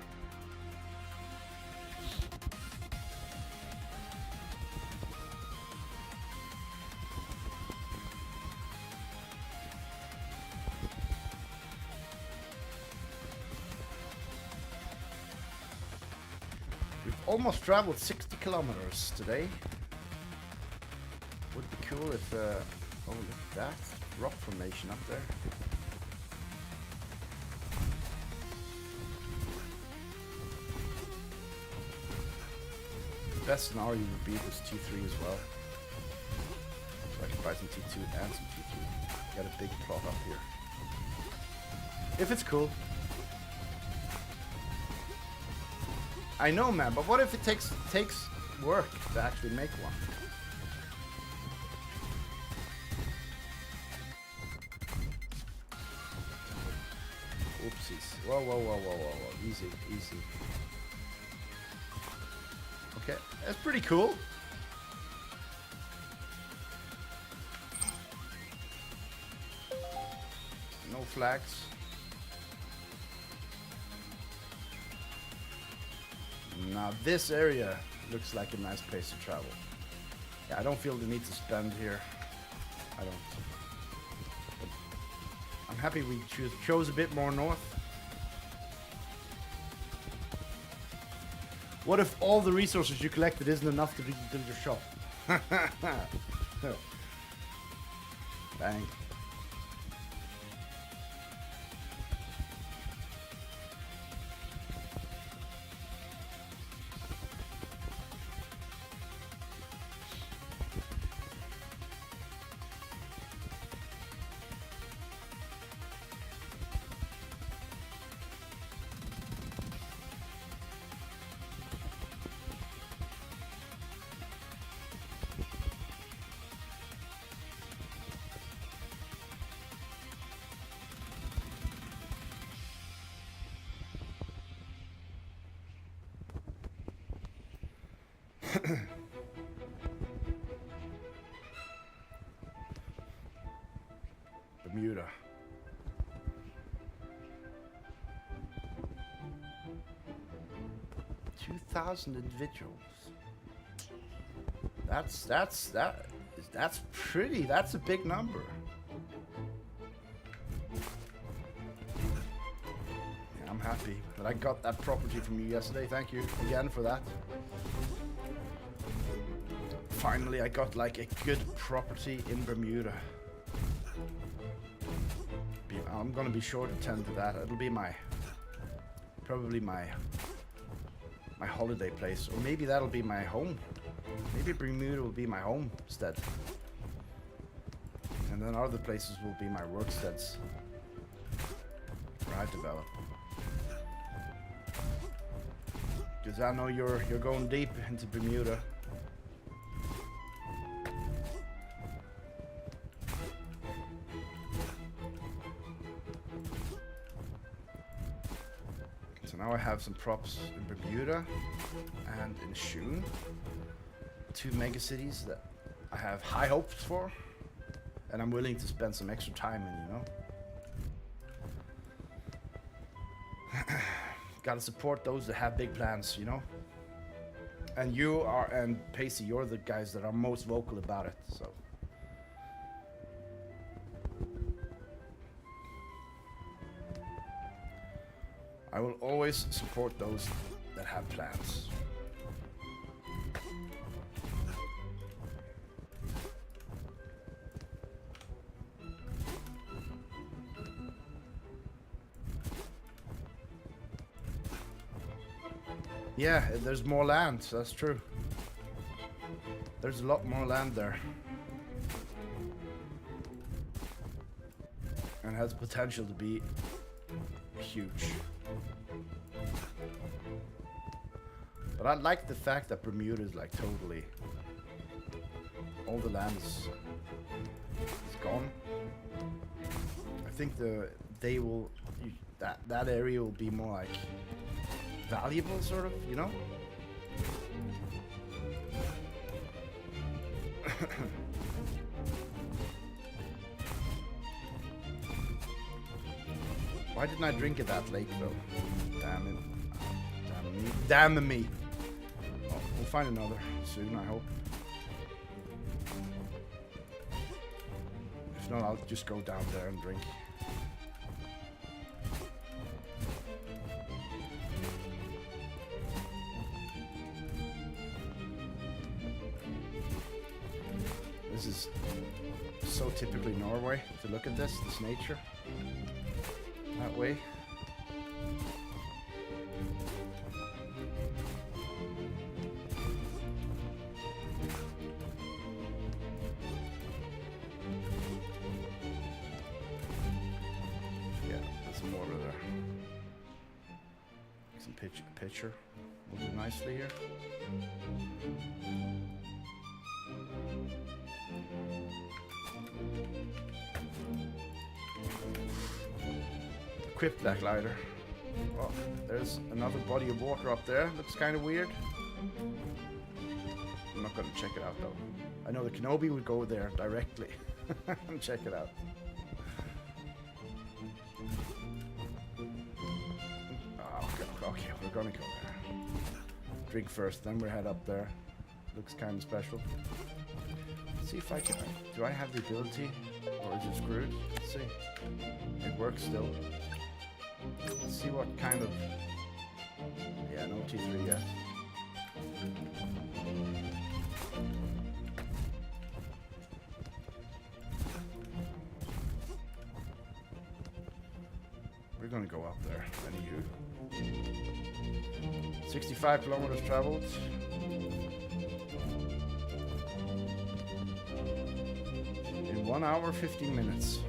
We've almost traveled 60 kilometers today. Would be cool if oh, look at that rock formation up there. Best scenario would be this T3 as well. So I can buy some T2 and some T3. Got a big plot up here. If it's cool. I know, man, but what if it takes work to actually make one? Oopsies. Whoa. Easy. Okay, that's pretty cool. No flags. Now this area looks like a nice place to travel. Yeah, I don't feel the need to spend here. I don't. But I'm happy we chose a bit more north. What if all the resources you collected isn't enough to build your shop? Bang. Bermuda. $2,000 individuals. That's pretty. That's a big number. Yeah, I'm happy that I got that property from you yesterday. Thank you again for that. Finally, I got like a good property in Bermuda. I'm gonna be sure to tend to that. It'll be probably my holiday place, or maybe that'll be my home. Maybe Bermuda will be my homestead, and then other places will be my worksteads where I develop. Because I know you're going deep into Bermuda. So now I have some props in Bermuda and in Shun. Two mega cities that I have high hopes for, and I'm willing to spend some extra time in, you know. Gotta support those that have big plans, you know. And you are, and Pacey, you're the guys that are most vocal about it, so. I will always support those that have plans. Yeah, there's more land, that's true. There's a lot more land there. And has potential to be huge. But I like the fact that Bermuda is like totally... all the land is gone. I think that area will be more like valuable, sort of, you know? Why didn't I drink at that lake, though? Damn it. Damn me. Oh, we'll find another soon, I hope. If not, I'll just go down there and drink. This is so typically Norway, to look at this nature. That way. Yeah, there's some water there. Some picture will do nicely here. Equipped that glider. Oh, there's another body of water up there. Looks kind of weird. I'm not going to check it out though. I know the Kenobi would go there directly and check it out. Oh, okay, we're going to go there. Drink first, then we'll head up there. Looks kind of special. Let's see if I can. Do I have the ability, or is it screwed? Let's see. It works still. Let's see what kind of... Yeah, no T3 yet. We're gonna go up there, anywho. 65 kilometers traveled. In 1 hour, 15 minutes.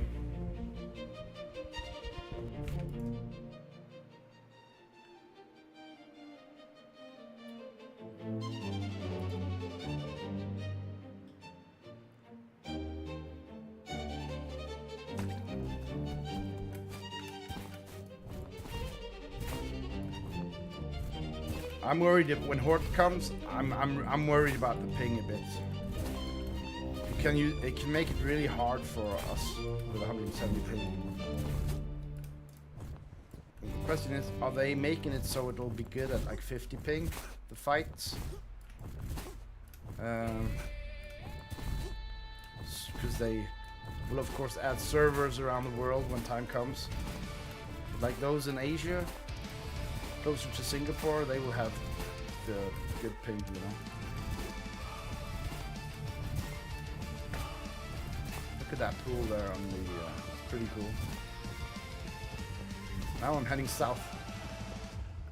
I'm worried that when Horde comes, I'm worried about the ping a bit. It can make it really hard for us with 170 ping. The question is, are they making it so it'll be good at like 50 ping, the fights? Because they will of course add servers around the world when time comes. Like those in Asia, closer to Singapore, they will have the good ping, you know. Look at that pool there on the, pretty cool. Now I'm heading south.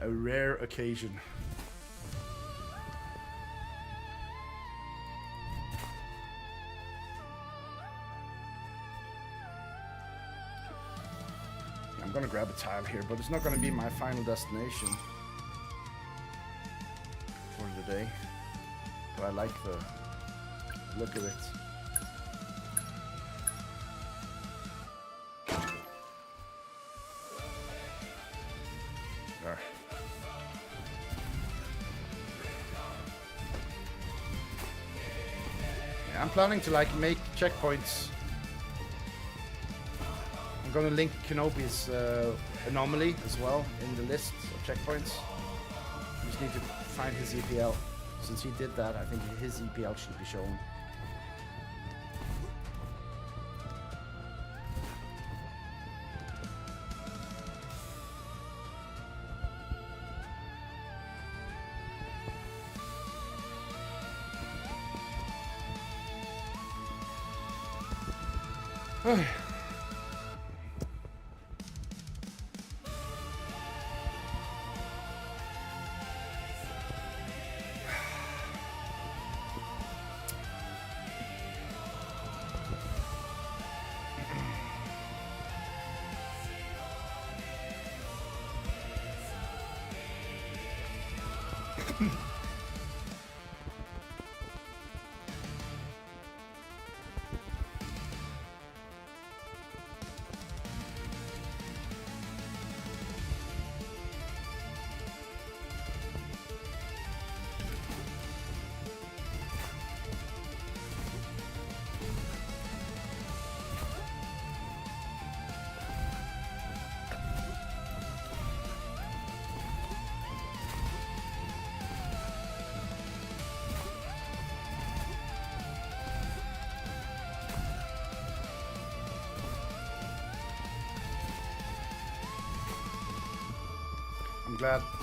A rare occasion. I'm gonna grab a tile here, but it's not gonna be my final destination for the day. But I like the look of it. There. Yeah, I'm planning to like make checkpoints. I'm gonna link Kenobi's anomaly as well in the list of checkpoints. You just need to find his EPL. Since he did that, I think his EPL should be shown.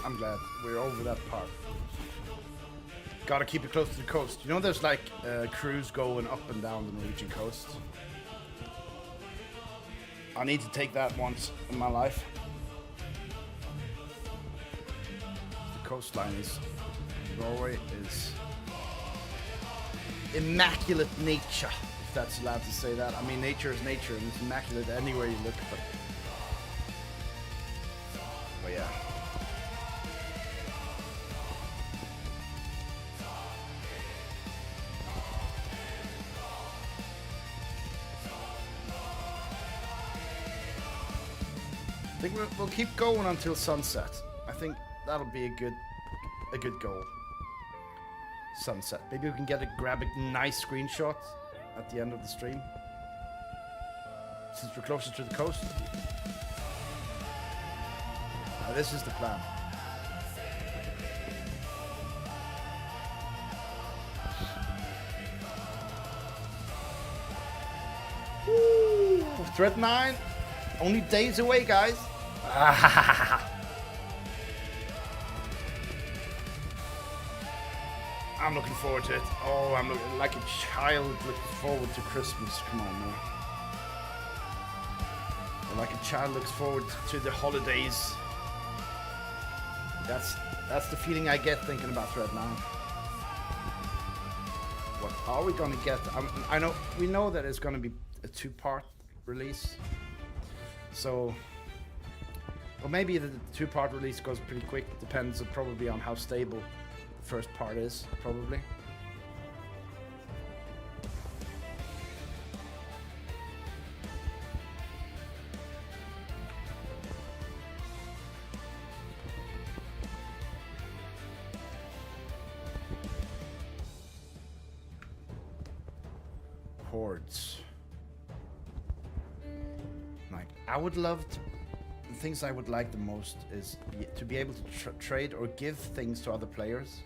I'm glad we're over that part. Gotta keep it close to the coast. You know there's like crews going up and down the Norwegian coast. I need to take that once in my life. The coastline is... Norway is... immaculate nature, if that's allowed to say that. I mean, nature is nature and it's immaculate anywhere you look, but yeah. I think we'll keep going until sunset. I think that'll be a good goal. Sunset. Maybe we can grab a nice screenshot at the end of the stream, since we're closer to the coast. Now, this is the plan. Woo! Threat 9, only days away, guys. I'm looking forward to it. Oh, I'm looking like a child looking forward to Christmas. Come on, man. Like a child looks forward to the holidays. That's the feeling I get thinking about Thread 9. What are we gonna get? I know we know that it's gonna be a 2-part release. So, well, maybe the 2-part release goes pretty quick. Depends probably on how stable the first part is, probably. rewards. Like, I would love to... The things I would like the most is to be able to trade or give things to other players.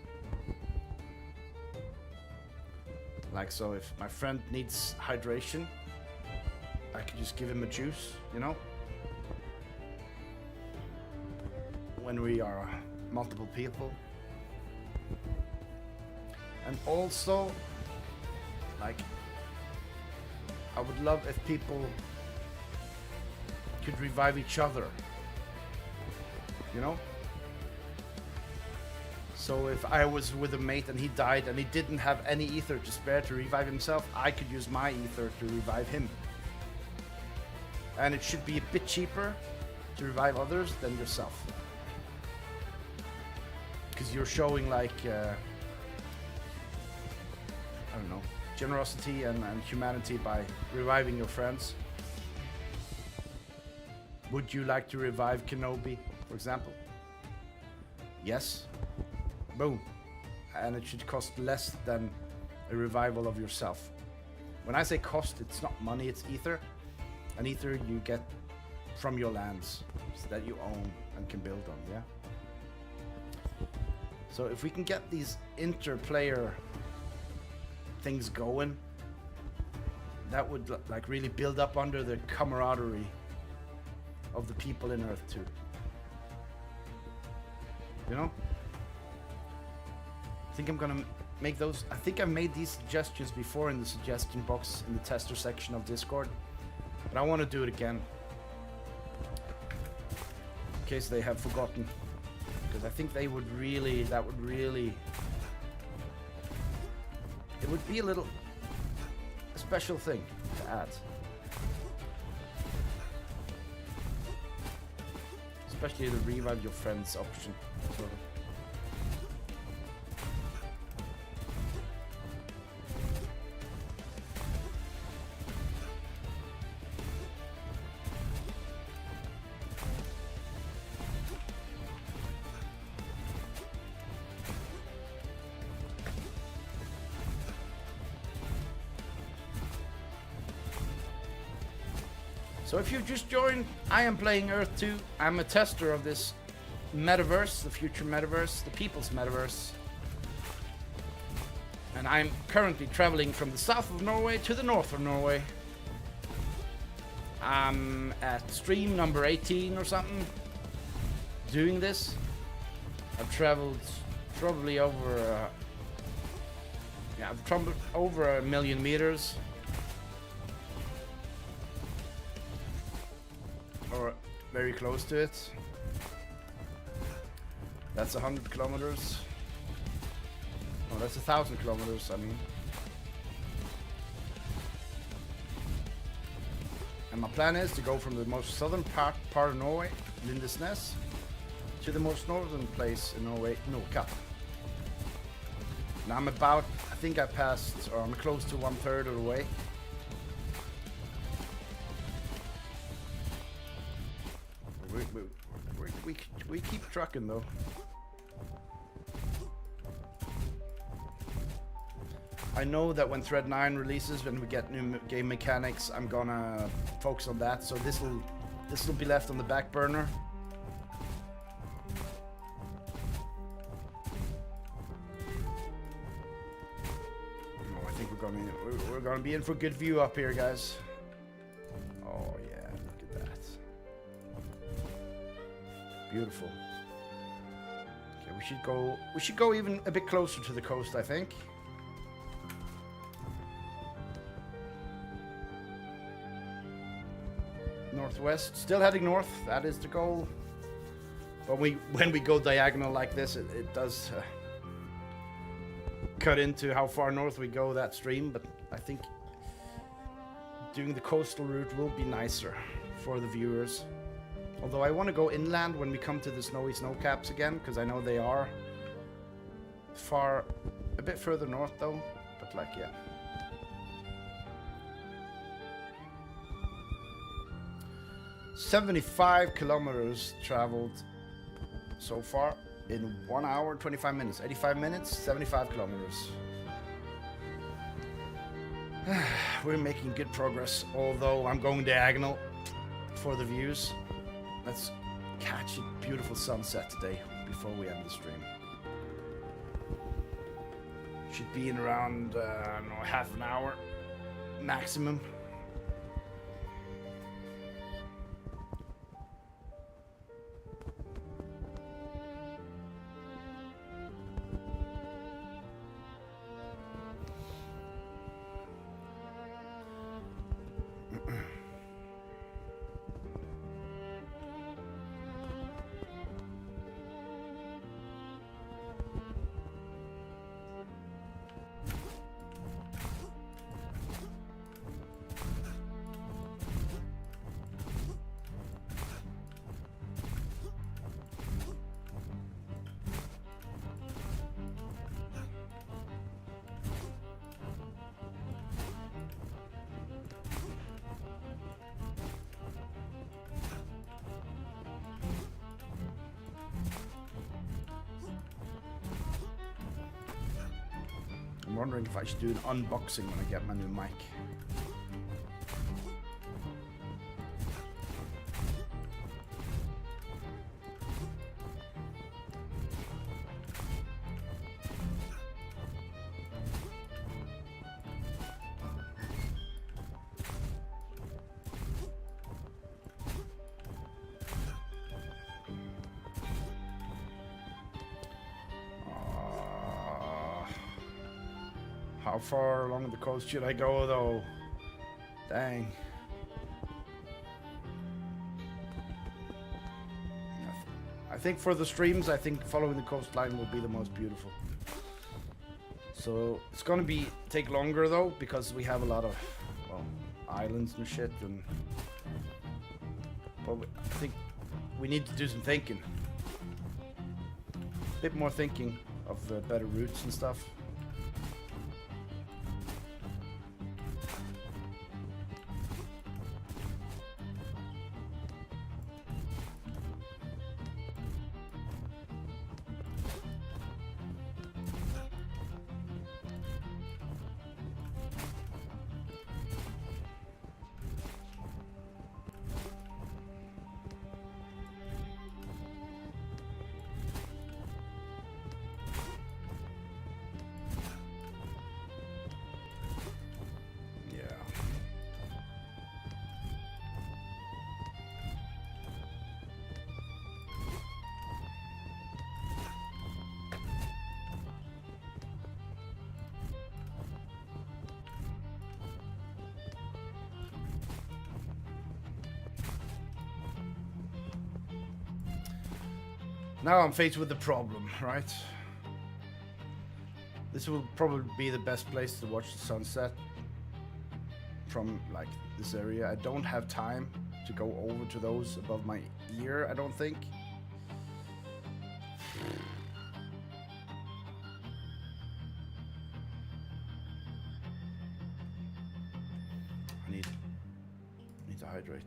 Like, so if my friend needs hydration, I could just give him a juice, you know? When we are multiple people. And also, like, I would love if people could revive each other, you know? So if I was with a mate and he died and he didn't have any ether to spare to revive himself, I could use my ether to revive him. And it should be a bit cheaper to revive others than yourself. Because you're showing, like, I don't know, generosity and humanity by reviving your friends. Would you like to revive Kenobi, for example? Yes. Boom. And it should cost less than a revival of yourself. When I say cost, it's not money, it's ether. And ether you get from your lands that you own and can build on, yeah? So if we can get these inter-player things going, that would like really build up under the camaraderie of the people in Earth 2. You know? I think I'm gonna make those. I think I made these suggestions before in the suggestion box in the tester section of Discord, but I want to do it again in case they have forgotten, because I think they would really, it would be a special thing to add. Especially the revive your friends option, sort of. So if you've just joined, I am playing Earth 2. I'm a tester of this metaverse, the future metaverse, the people's metaverse. And I'm currently traveling from the south of Norway to the north of Norway. I'm at stream number 18 or something, doing this. I've traveled probably over, I've traveled over 1 million meters. Or very close to it. That's 100 kilometers. Oh, that's 1,000 kilometers, I mean. And my plan is to go from the most southern part of Norway, Lindesnes, to the most northern place in Norway, Nordkapp. Now I'm about, I think I passed, or I'm close to 1/3 of the way. We keep trucking though. I know that when Thread 9 releases, when we get new game mechanics, I'm gonna focus on that. So this will be left on the back burner. Oh, I think we're gonna be in for a good view up here, guys. Oh yeah, look at that. Beautiful. Okay, we should go even a bit closer to the coast, I think. Northwest, still heading north, that is the goal. But when we go diagonal like this, it does cut into how far north we go that stream, but I think doing the coastal route will be nicer for the viewers. Although I want to go inland when we come to the snowy snow caps again, because I know they are a bit further north though, but like, yeah. "75 kilometers traveled so far in 1 hour, 25 minutes. 85 minutes, 75 kilometers. we're making good progress, although I'm going diagonal for the views. Let's catch a beautiful sunset today before we end the stream. Should be in around, I don't know, half an hour maximum. I'm wondering if I should do an unboxing when I get my new mic. How far along the coast should I go, though? Dang. I think for the streams, I think following the coastline will be the most beautiful. So it's gonna take longer though, because we have a lot of, well, islands and shit, and but I think we need to do some thinking. A bit more thinking of better routes and stuff. Now I'm faced with the problem, right? This will probably be the best place to watch the sunset from, like, this area. I don't have time to go over to those above my ear, I don't think. I need to hydrate.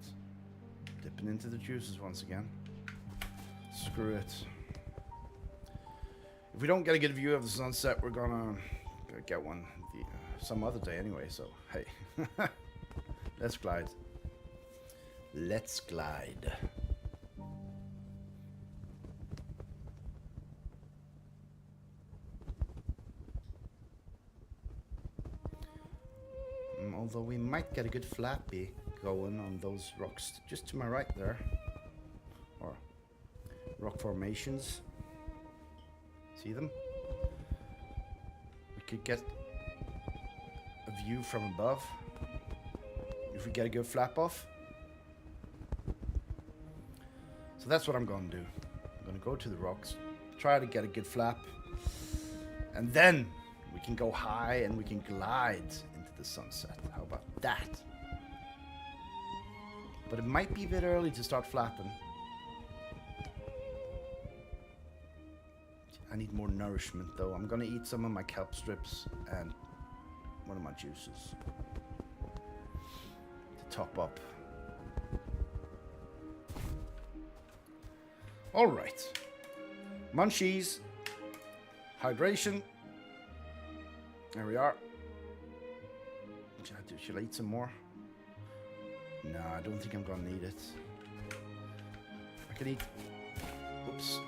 Dipping into the juices once again. Screw it. If we don't get a good view of the sunset, we're gonna get one some other day anyway, so hey. Let's glide. Let's glide. Although we might get a good flappy going on those rocks just to my right there. Or rock formations. See them? We could get a view from above if we get a good flap off. So that's what I'm going to do. I'm going to go to the rocks, try to get a good flap, and then we can go high and we can glide into the sunset. How about that? But it might be a bit early to start flapping. I need more nourishment though. I'm gonna eat some of my kelp strips and one of my juices to top up. All right, munchies, hydration. There we are. Should I eat some more? No, I don't think I'm gonna need it. I can eat. Oops.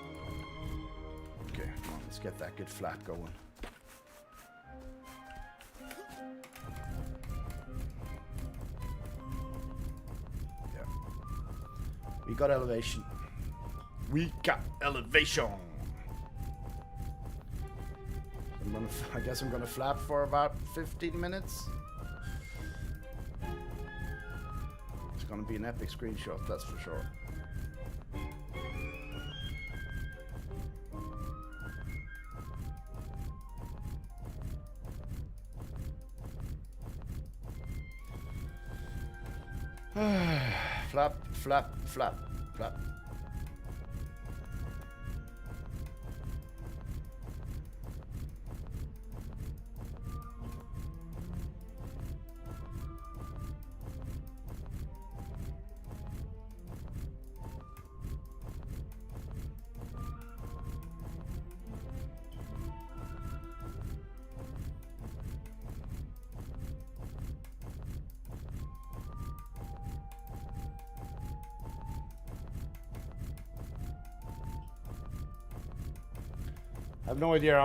Okay, come on, let's get that good flap going. Yeah. We got elevation. We got elevation. I guess I'm gonna flap for about 15 minutes. It's gonna be an epic screenshot, that's for sure. Flap, flap, flap, flap. I have no idea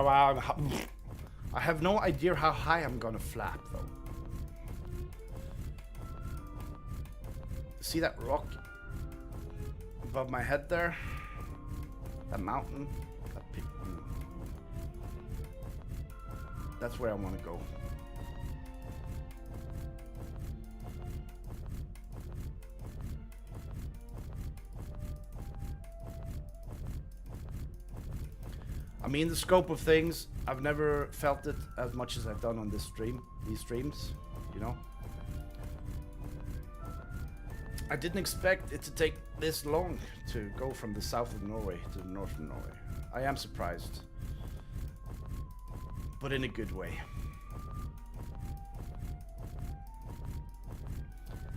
I have no idea how high I'm gonna flap though. See that rock above my head there? That mountain? That's where I want to go. I mean, the scope of things, I've never felt it as much as I've done on this stream, these streams, you know? I didn't expect it to take this long to go from the south of Norway to the north of Norway. I am surprised, but in a good way.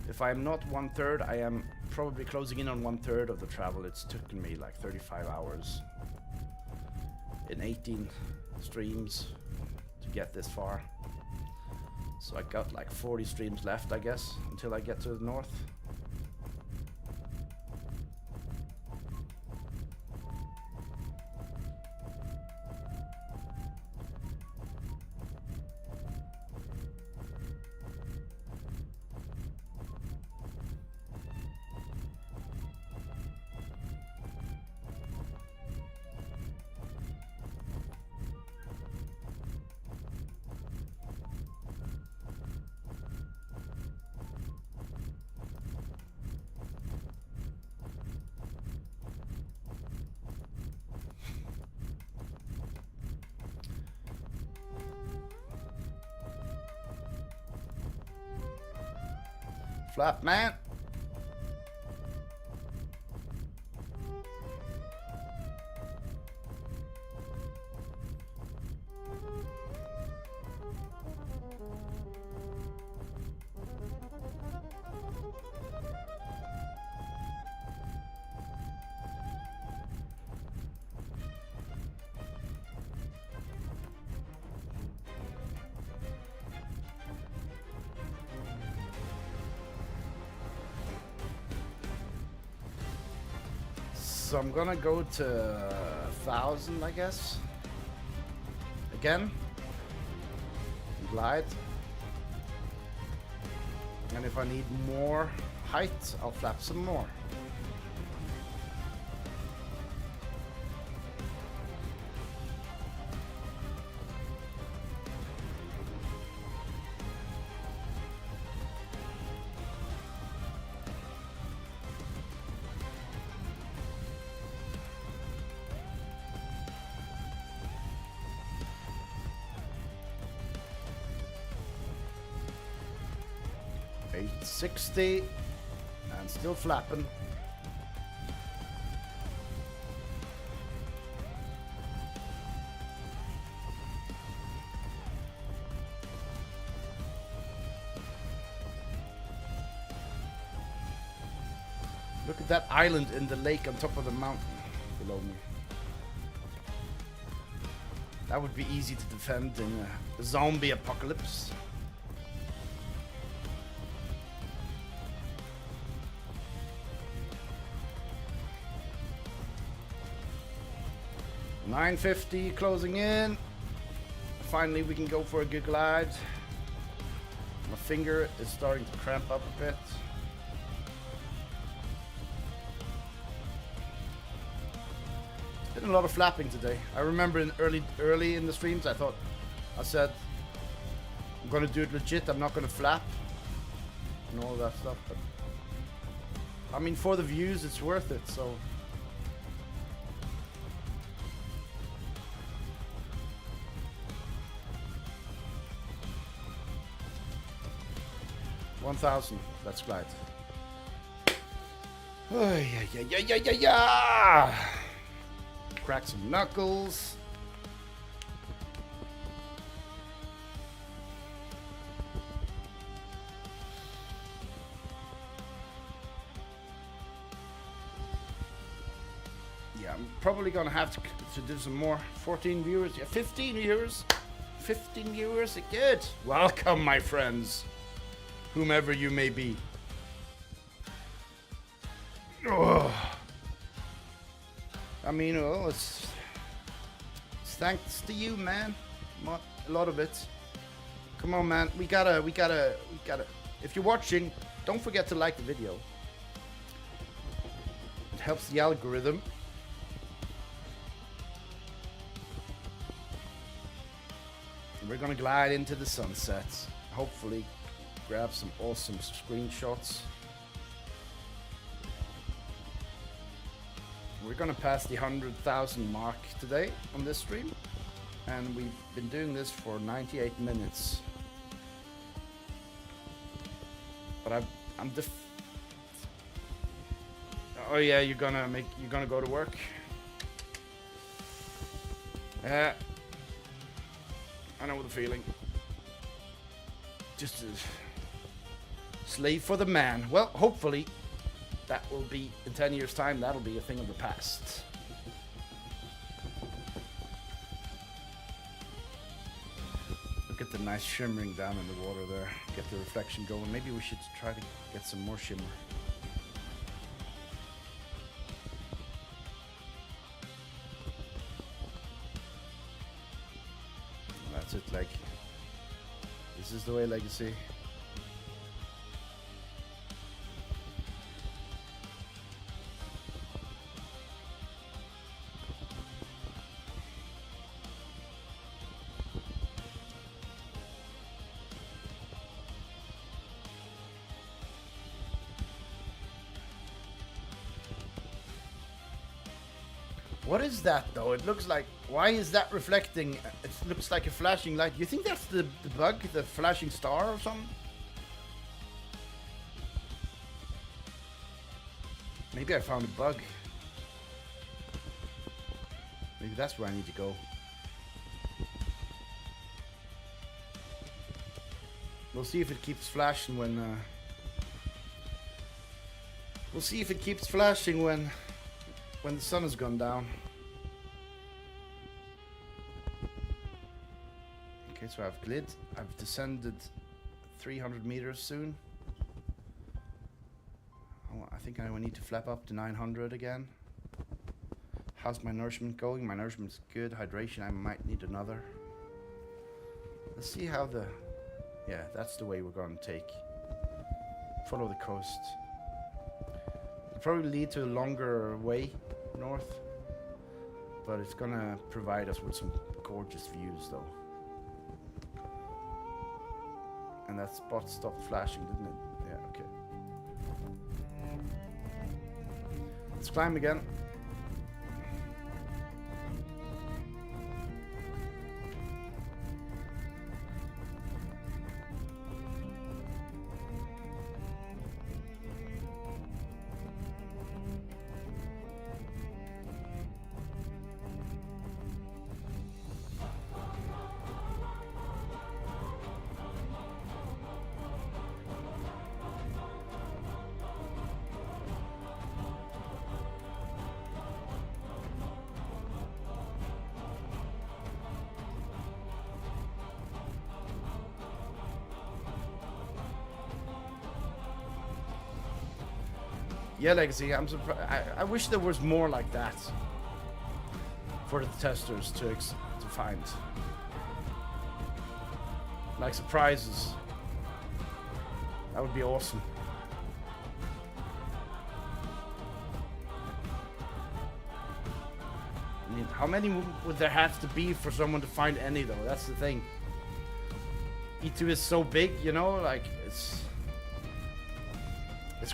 If I'm not 1/3, I am probably closing in on 1/3 of the travel. It's taken me like 35 hours in 18 streams to get this far. So I got like 40 streams left, I guess, until I get to the north. Flap, man. So I'm gonna go to 1,000, I guess. Again. Glide. And if I need more height, I'll flap some more. $860 and still flapping. Look at that island in the lake on top of the mountain below me. That would be easy to defend in a zombie apocalypse. 950 closing in. Finally, we can go for a good glide. My finger is starting to cramp up a bit. It's been a lot of flapping today. I remember in early in the streams, I said, I'm gonna do it legit. I'm not gonna flap and all that stuff. But I mean, for the views, it's worth it. So. 1,000. Let's glide. Oh, yeah. Crack some knuckles. Yeah, I'm probably gonna have to do some more. 14 viewers. Yeah, 15 viewers. 15 viewers. Good. Welcome, my friends. Whomever you may be. Oh. I mean, well, it's thanks to you, man. A lot of it. Come on, man. We gotta. If you're watching, don't forget to like the video. It helps the algorithm. We're gonna glide into the sunset. Hopefully. Grab some awesome screenshots. We're gonna pass the 100,000 mark today on this stream, and we've been doing this for 98 minutes. But oh yeah, you're gonna go to work. I know the feeling. Just slave for the man. Well, hopefully that will be in 10 years time. That'll be a thing of the past. Look at the nice shimmering down in the water there. Get the reflection going. Maybe we should try to get some more shimmer. That's it, like. This is the way, Legacy. What is that though? It looks like, why is that reflecting? It looks like a flashing light. You think that's the bug, the flashing star or something? Maybe I found a bug. Maybe that's where I need to go. We'll see if it keeps flashing when we'll see if it keeps flashing when the sun has gone down. Okay, so I've glid. I've descended 300 meters soon. Oh, I think I need to flap up to 900 again. How's my nourishment going? My nourishment's good. Hydration, I might need another. Let's see how the... Yeah, that's the way we're going to take. Follow the coast. It'll probably lead to a longer way north, but it's gonna provide us with some gorgeous views though. And that spot stopped flashing, didn't it? Yeah, okay. Let's climb again. Yeah, Legacy, I'm surprised. I wish there was more like that. for the testers to find. Like surprises. That would be awesome. I mean, how many would there have to be for someone to find any though? That's the thing. E2 is so big, you know, like it's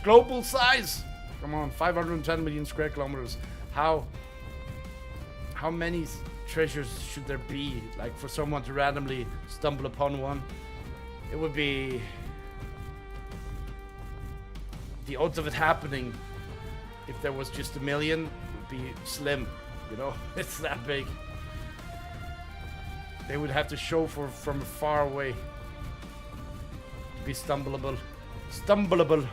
global size. Come on, 510 million square kilometers. How many treasures should there be, like, for someone to randomly stumble upon one? It would be... The odds of it happening, if there was just a million, would be slim, you know? It's that big. They would have to show from far away to be stumbleable. Stumbleable.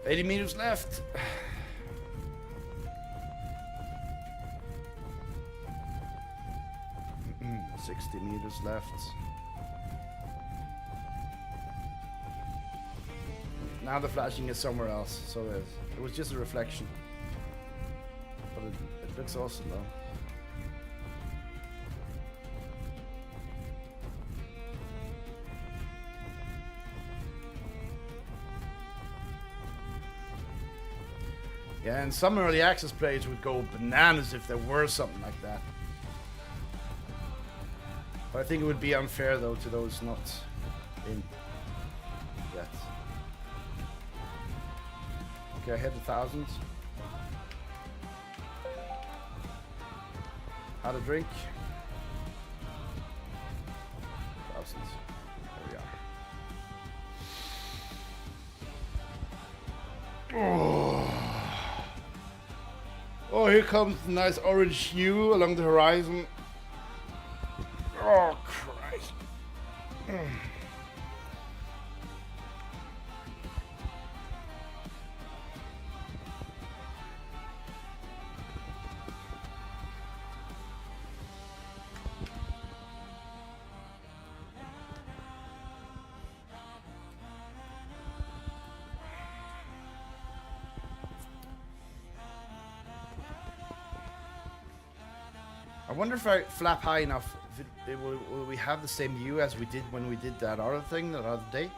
$80 meters left. 60 meters left. Now the flashing is somewhere else, so it was just a reflection. But it looks awesome though. Yeah, and some early access players would go bananas if there were something like that. But I think it would be unfair though to those not in yet. Okay, I hit 1,000. How to drink? 1,000. There we are. Oh. Oh, here comes the nice orange hue along the horizon. Oh, Christ. I wonder if I flap high enough, will we have the same view as we did when we did that other thing that other day?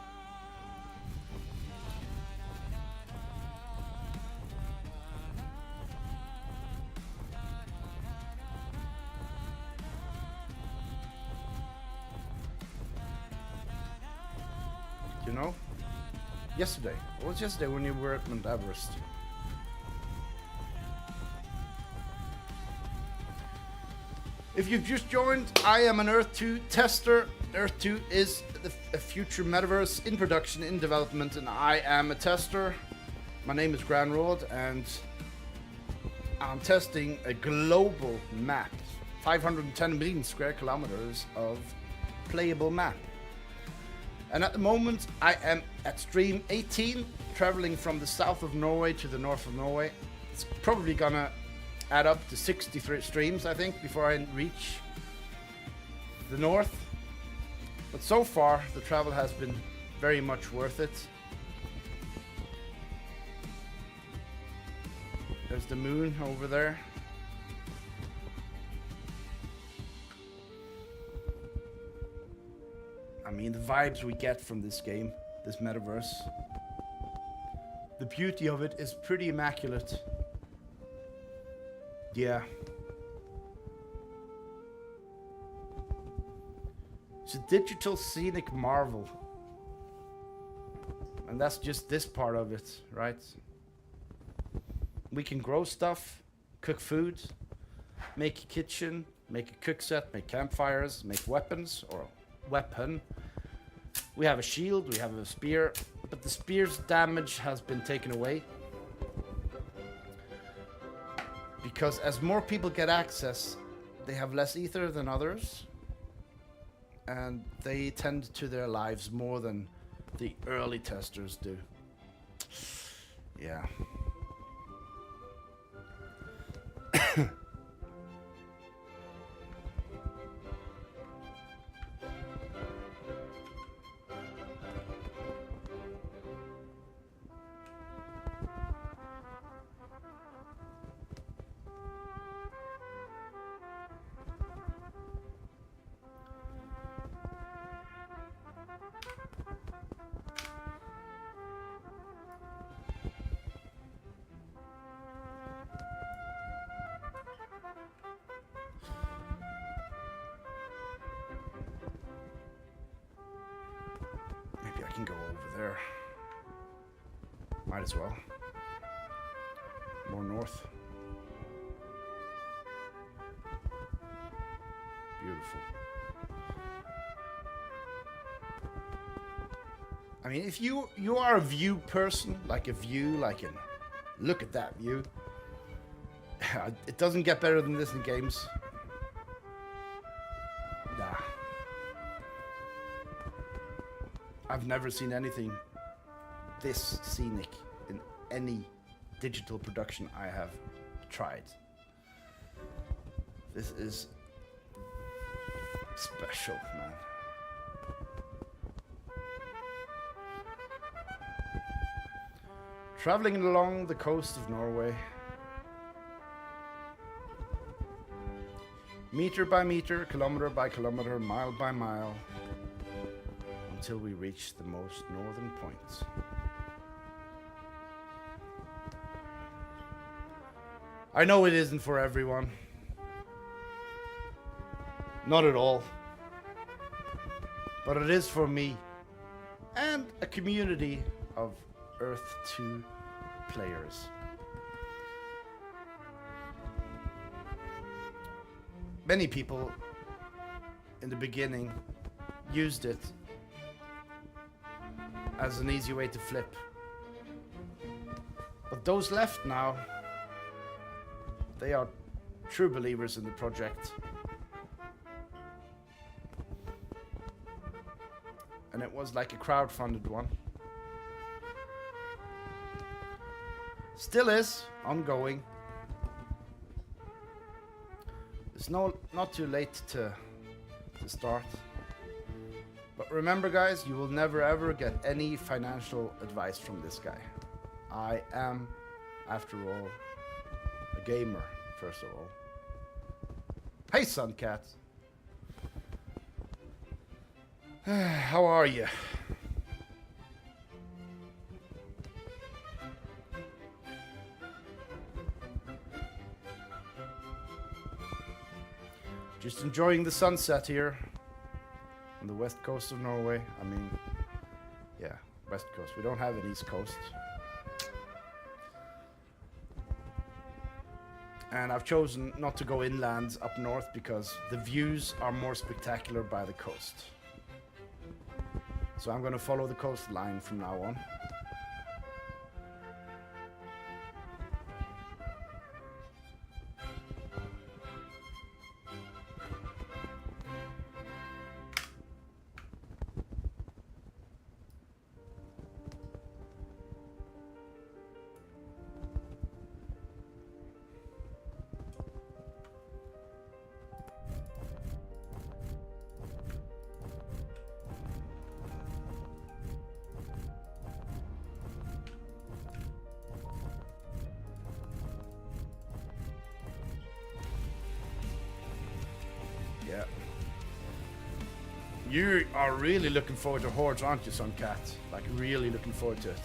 Do you know? Yesterday. What was yesterday when you were at Mount Everest? If you've just joined, I am an Earth 2 tester. Earth 2 is a future metaverse in production, in development, and I am a tester. My name is Granrod, and I'm testing a global map, 510 million square kilometers of playable map. And at the moment, I am at stream 18, traveling from the south of Norway to the north of Norway. It's probably gonna add up to 63 streams, I think, before I reach the north. But so far, the travel has been very much worth it. There's the moon over there. I mean, the vibes we get from this game, this metaverse. The beauty of it is pretty immaculate. Yeah. It's a digital scenic marvel. And that's just this part of it, right? We can grow stuff, cook food, make a kitchen, make a cook set, make campfires, make weapons or weapon. We have a shield, we have a spear, but the spear's damage has been taken away. Because as more people get access, they have less ether than others. And they tend to their lives more than the early testers do. can go over there. Might as well. More north. Beautiful. I mean, if you are a view person, like a view, like an look at that view. It doesn't get better than this in games. Nah. I've never seen anything this scenic in any digital production I have tried. This is special, man. Traveling along the coast of Norway, meter by meter, kilometer by kilometer, mile by mile, until we reach the most northern points. I know it isn't for everyone. Not at all. But it is for me and a community of Earth 2 players. Many people in the beginning used it as an easy way to flip. But those left now, they are true believers in the project. And it was like a crowdfunded one. Still is ongoing. It's not too late to start. But remember, guys, you will never ever get any financial advice from this guy. I am, after all, a gamer, first of all. Hey, Suncat. How are you? Just enjoying the sunset here on the west coast of Norway. I mean, yeah, west coast. We don't have an east coast. And I've chosen not to go inland up north because the views are more spectacular by the coast. So I'm going to follow the coastline from now on. Yeah. You are really looking forward to Hordes, aren't you, Suncat? Like, really looking forward to it.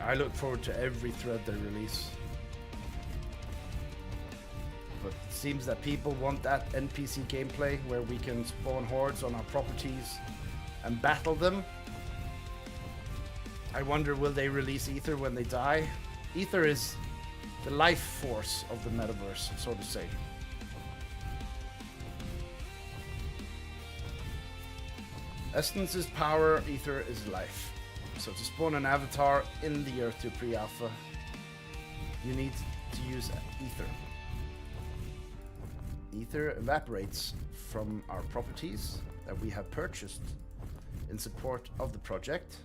I look forward to every thread they release. But it seems that people want that NPC gameplay where we can spawn hordes on our properties and battle them. I wonder, will they release Ether when they die? Ether is the life force of the metaverse, so to say. Essence is power, Ether is life. So to spawn an avatar in the Earth 2 pre-alpha, you need to use Ether. Ether evaporates from our properties that we have purchased in support of the project.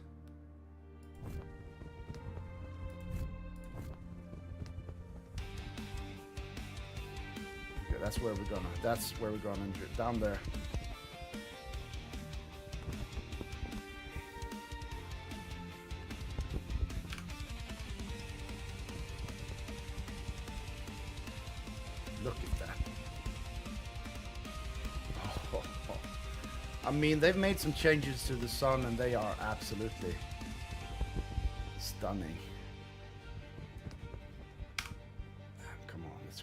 That's where we're gonna enter, down there. Look at that. Oh. I mean, they've made some changes to the sun and they are absolutely stunning. Come on, let's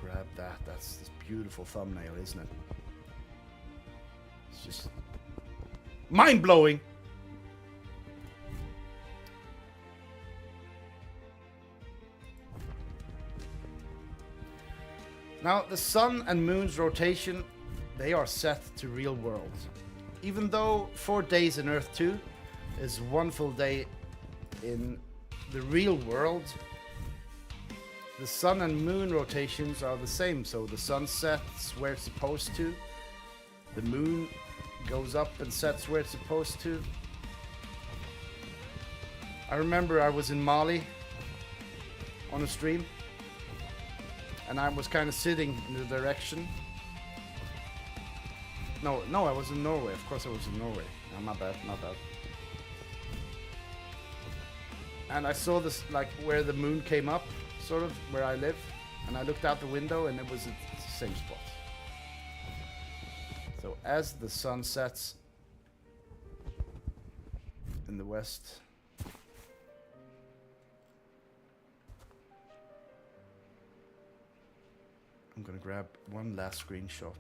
grab grab that. That's this beautiful thumbnail, isn't it? It's just mind-blowing. Now, the sun and moon's rotation, they are set to real world. Even though 4 days in Earth 2 is one full day in the real world, the sun and moon rotations are the same. So the sun sets where it's supposed to, the moon goes up and sets where it's supposed to. I remember I was in Mali on a stream, and I was kind of sitting in the direction. No, I was in Norway. Of course I was in Norway. No, my bad. And I saw this, like, where the moon came up, sort of, where I live. And I looked out the window, and it was at the same spot. So as the sun sets in the west, I'm gonna grab one last screenshot.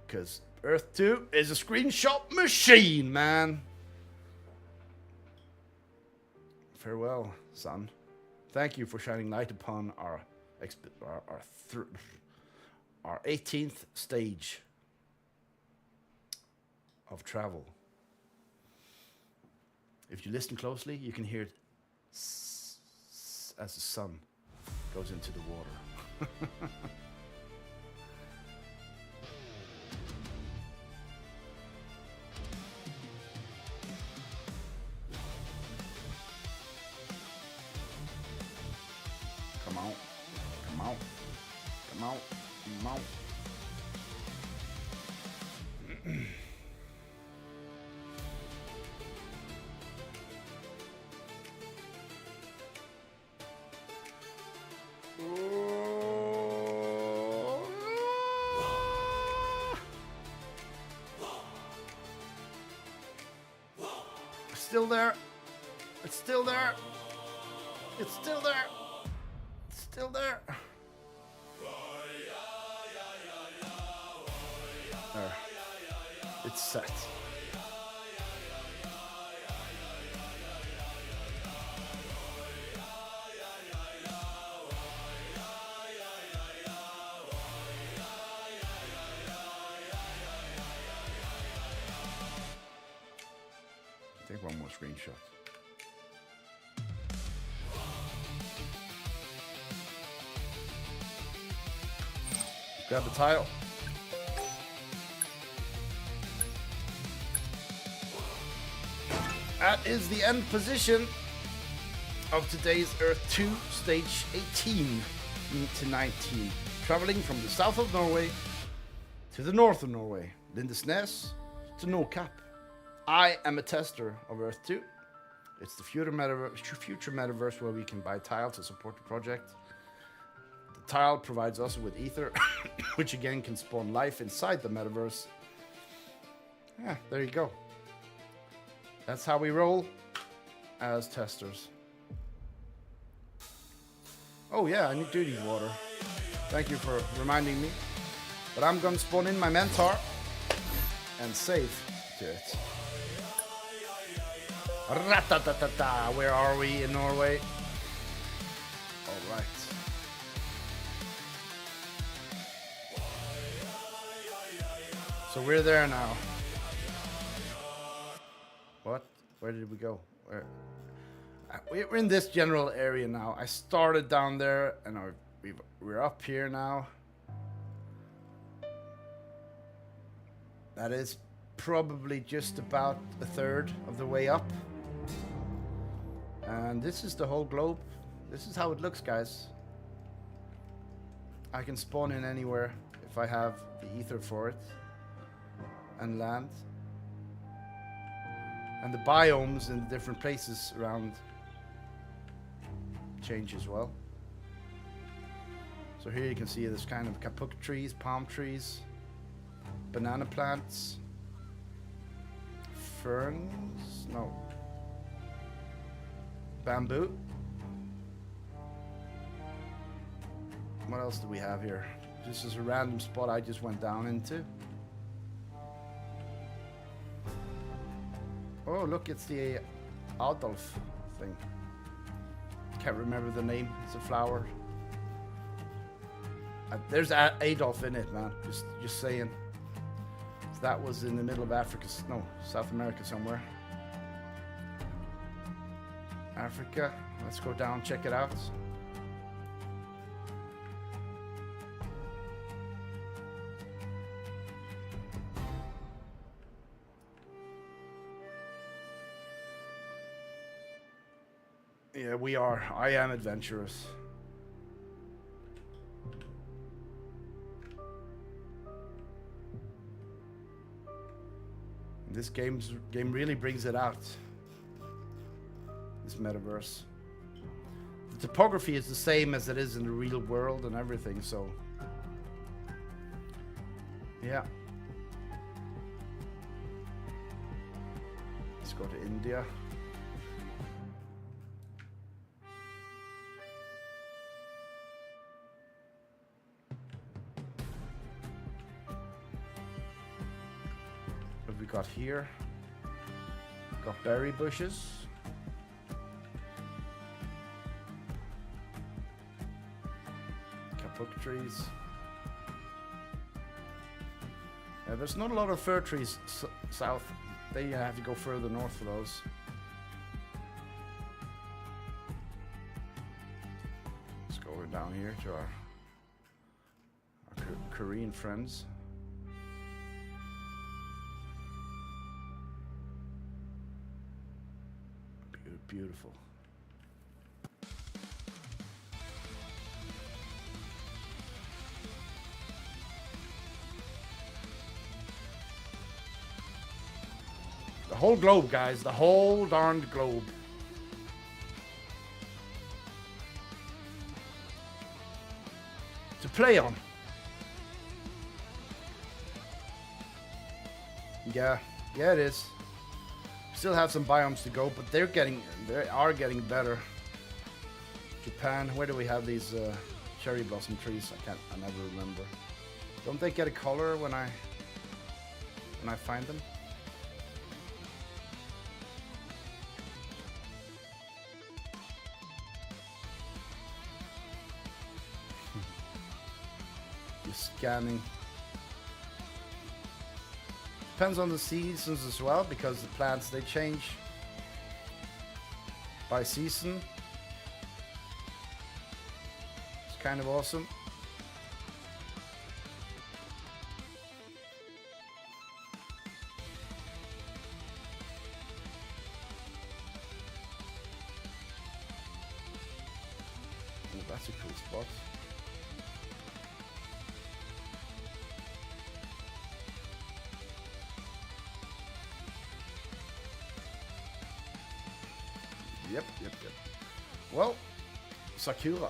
Because Earth 2 is a screenshot machine, man. Farewell, sun. Thank you for shining light upon our 18th stage of travel. If you listen closely, you can hear it as the sun goes into the water. Come on. Still there. It's still there. It's still there. It's still there. There. It's set. Take one more screenshot. Grab the tile. That is the end position of today's Earth 2 stage 18 to 19. Traveling from the south of Norway to the north of Norway, Lindesnes to Nordkapp. I am a tester of Earth 2. It's the future metaverse where we can buy tile to support the project. The tile provides us with ether, which again can spawn life inside the metaverse. Yeah, there you go. That's how we roll as testers. Oh yeah, I need duty water. Thank you for reminding me. But I'm gonna spawn in my mentor and save to it. Ratatatata, where are we in Norway? All right. So we're there now. What? Where did we go? Where? We're in this general area now. I started down there, and we're up here now. That is probably just about a third of the way up. And this is the whole globe. This is how it looks, guys. I can spawn in anywhere if I have the ether for it. And land. And the biomes in the different places around change as well. So here you can see this kind of kapuk trees, palm trees, banana plants, ferns, no. Bamboo. What else do we have here? This is a random spot I just went down into. Oh, look, it's the Adolf thing. Can't remember the name. It's a flower. There's Adolf in it, man. Just saying. That was in the middle of Africa. No, South America somewhere. Africa. Let's go down, check it out. Yeah, we are. I am adventurous. This game really brings it out. This metaverse. The topography is the same as it is in the real world and everything, so yeah. Let's go to India. What have we got here? Got berry bushes. Kapuk trees. There's not a lot of fir trees south. They have to go further north for those. Let's go down here to our Korean friends. Beautiful. The whole globe, guys. The whole darned globe. To play on. Yeah, it is. Still have some biomes to go, but they are getting better. Japan, where do we have these cherry blossom trees? I never remember. Don't they get a color when I find them? You're scanning. Depends on the seasons as well, because the plants, they change by season. It's kind of awesome. Oh, that's a cool spot. Yep. Well, Sakura.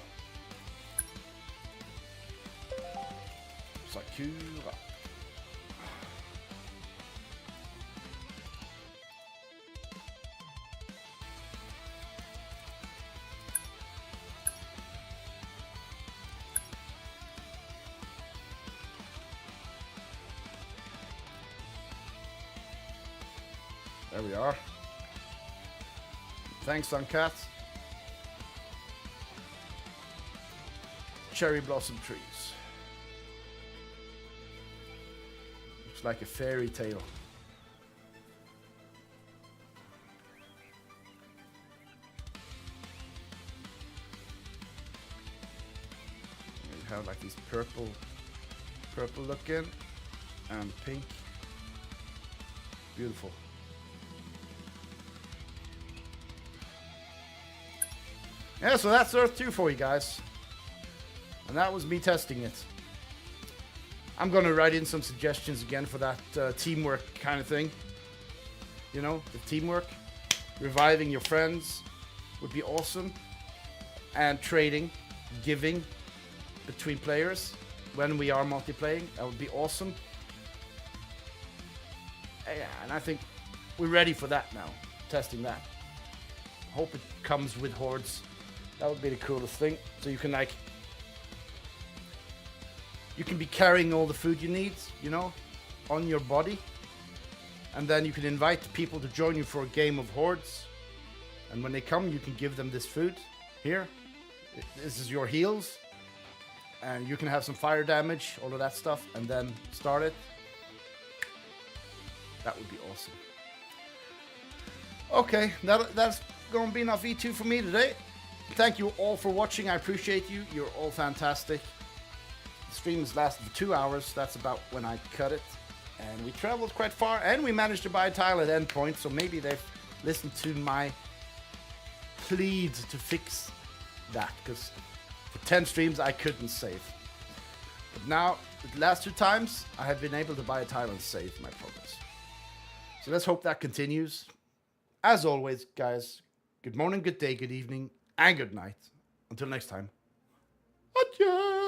There we are. Thanks, Suncat. Cherry blossom trees. Looks like a fairy tale. We have like these purple looking and pink. Beautiful. Yeah, so that's Earth 2 for you guys. And that was me testing it. I'm going to write in some suggestions again for that teamwork kind of thing. You know, the teamwork. Reviving your friends would be awesome. And trading, giving between players when we are multiplaying. That would be awesome. Yeah, and I think we're ready for that now. Testing that. Hope it comes with hordes. That would be the coolest thing. So you can like, you can be carrying all the food you need, you know, on your body. And then you can invite people to join you for a game of hordes. And when they come, you can give them this food. Here, this is your heals. And you can have some fire damage, all of that stuff, and then start it. That would be awesome. Okay, that's going to be enough E2 for me today. Thank you all for watching. I appreciate you. You're all fantastic. The stream has lasted for 2 hours. That's about when I cut it. And we traveled quite far, and we managed to buy a tile at endpoint, so maybe they've listened to my plead to fix that, because for 10 streams I couldn't save. But now, the last 2 times, I have been able to buy a tile and save my progress. So let's hope that continues. As always, guys, good morning, good day, good evening, and good night. Until next time, adieu!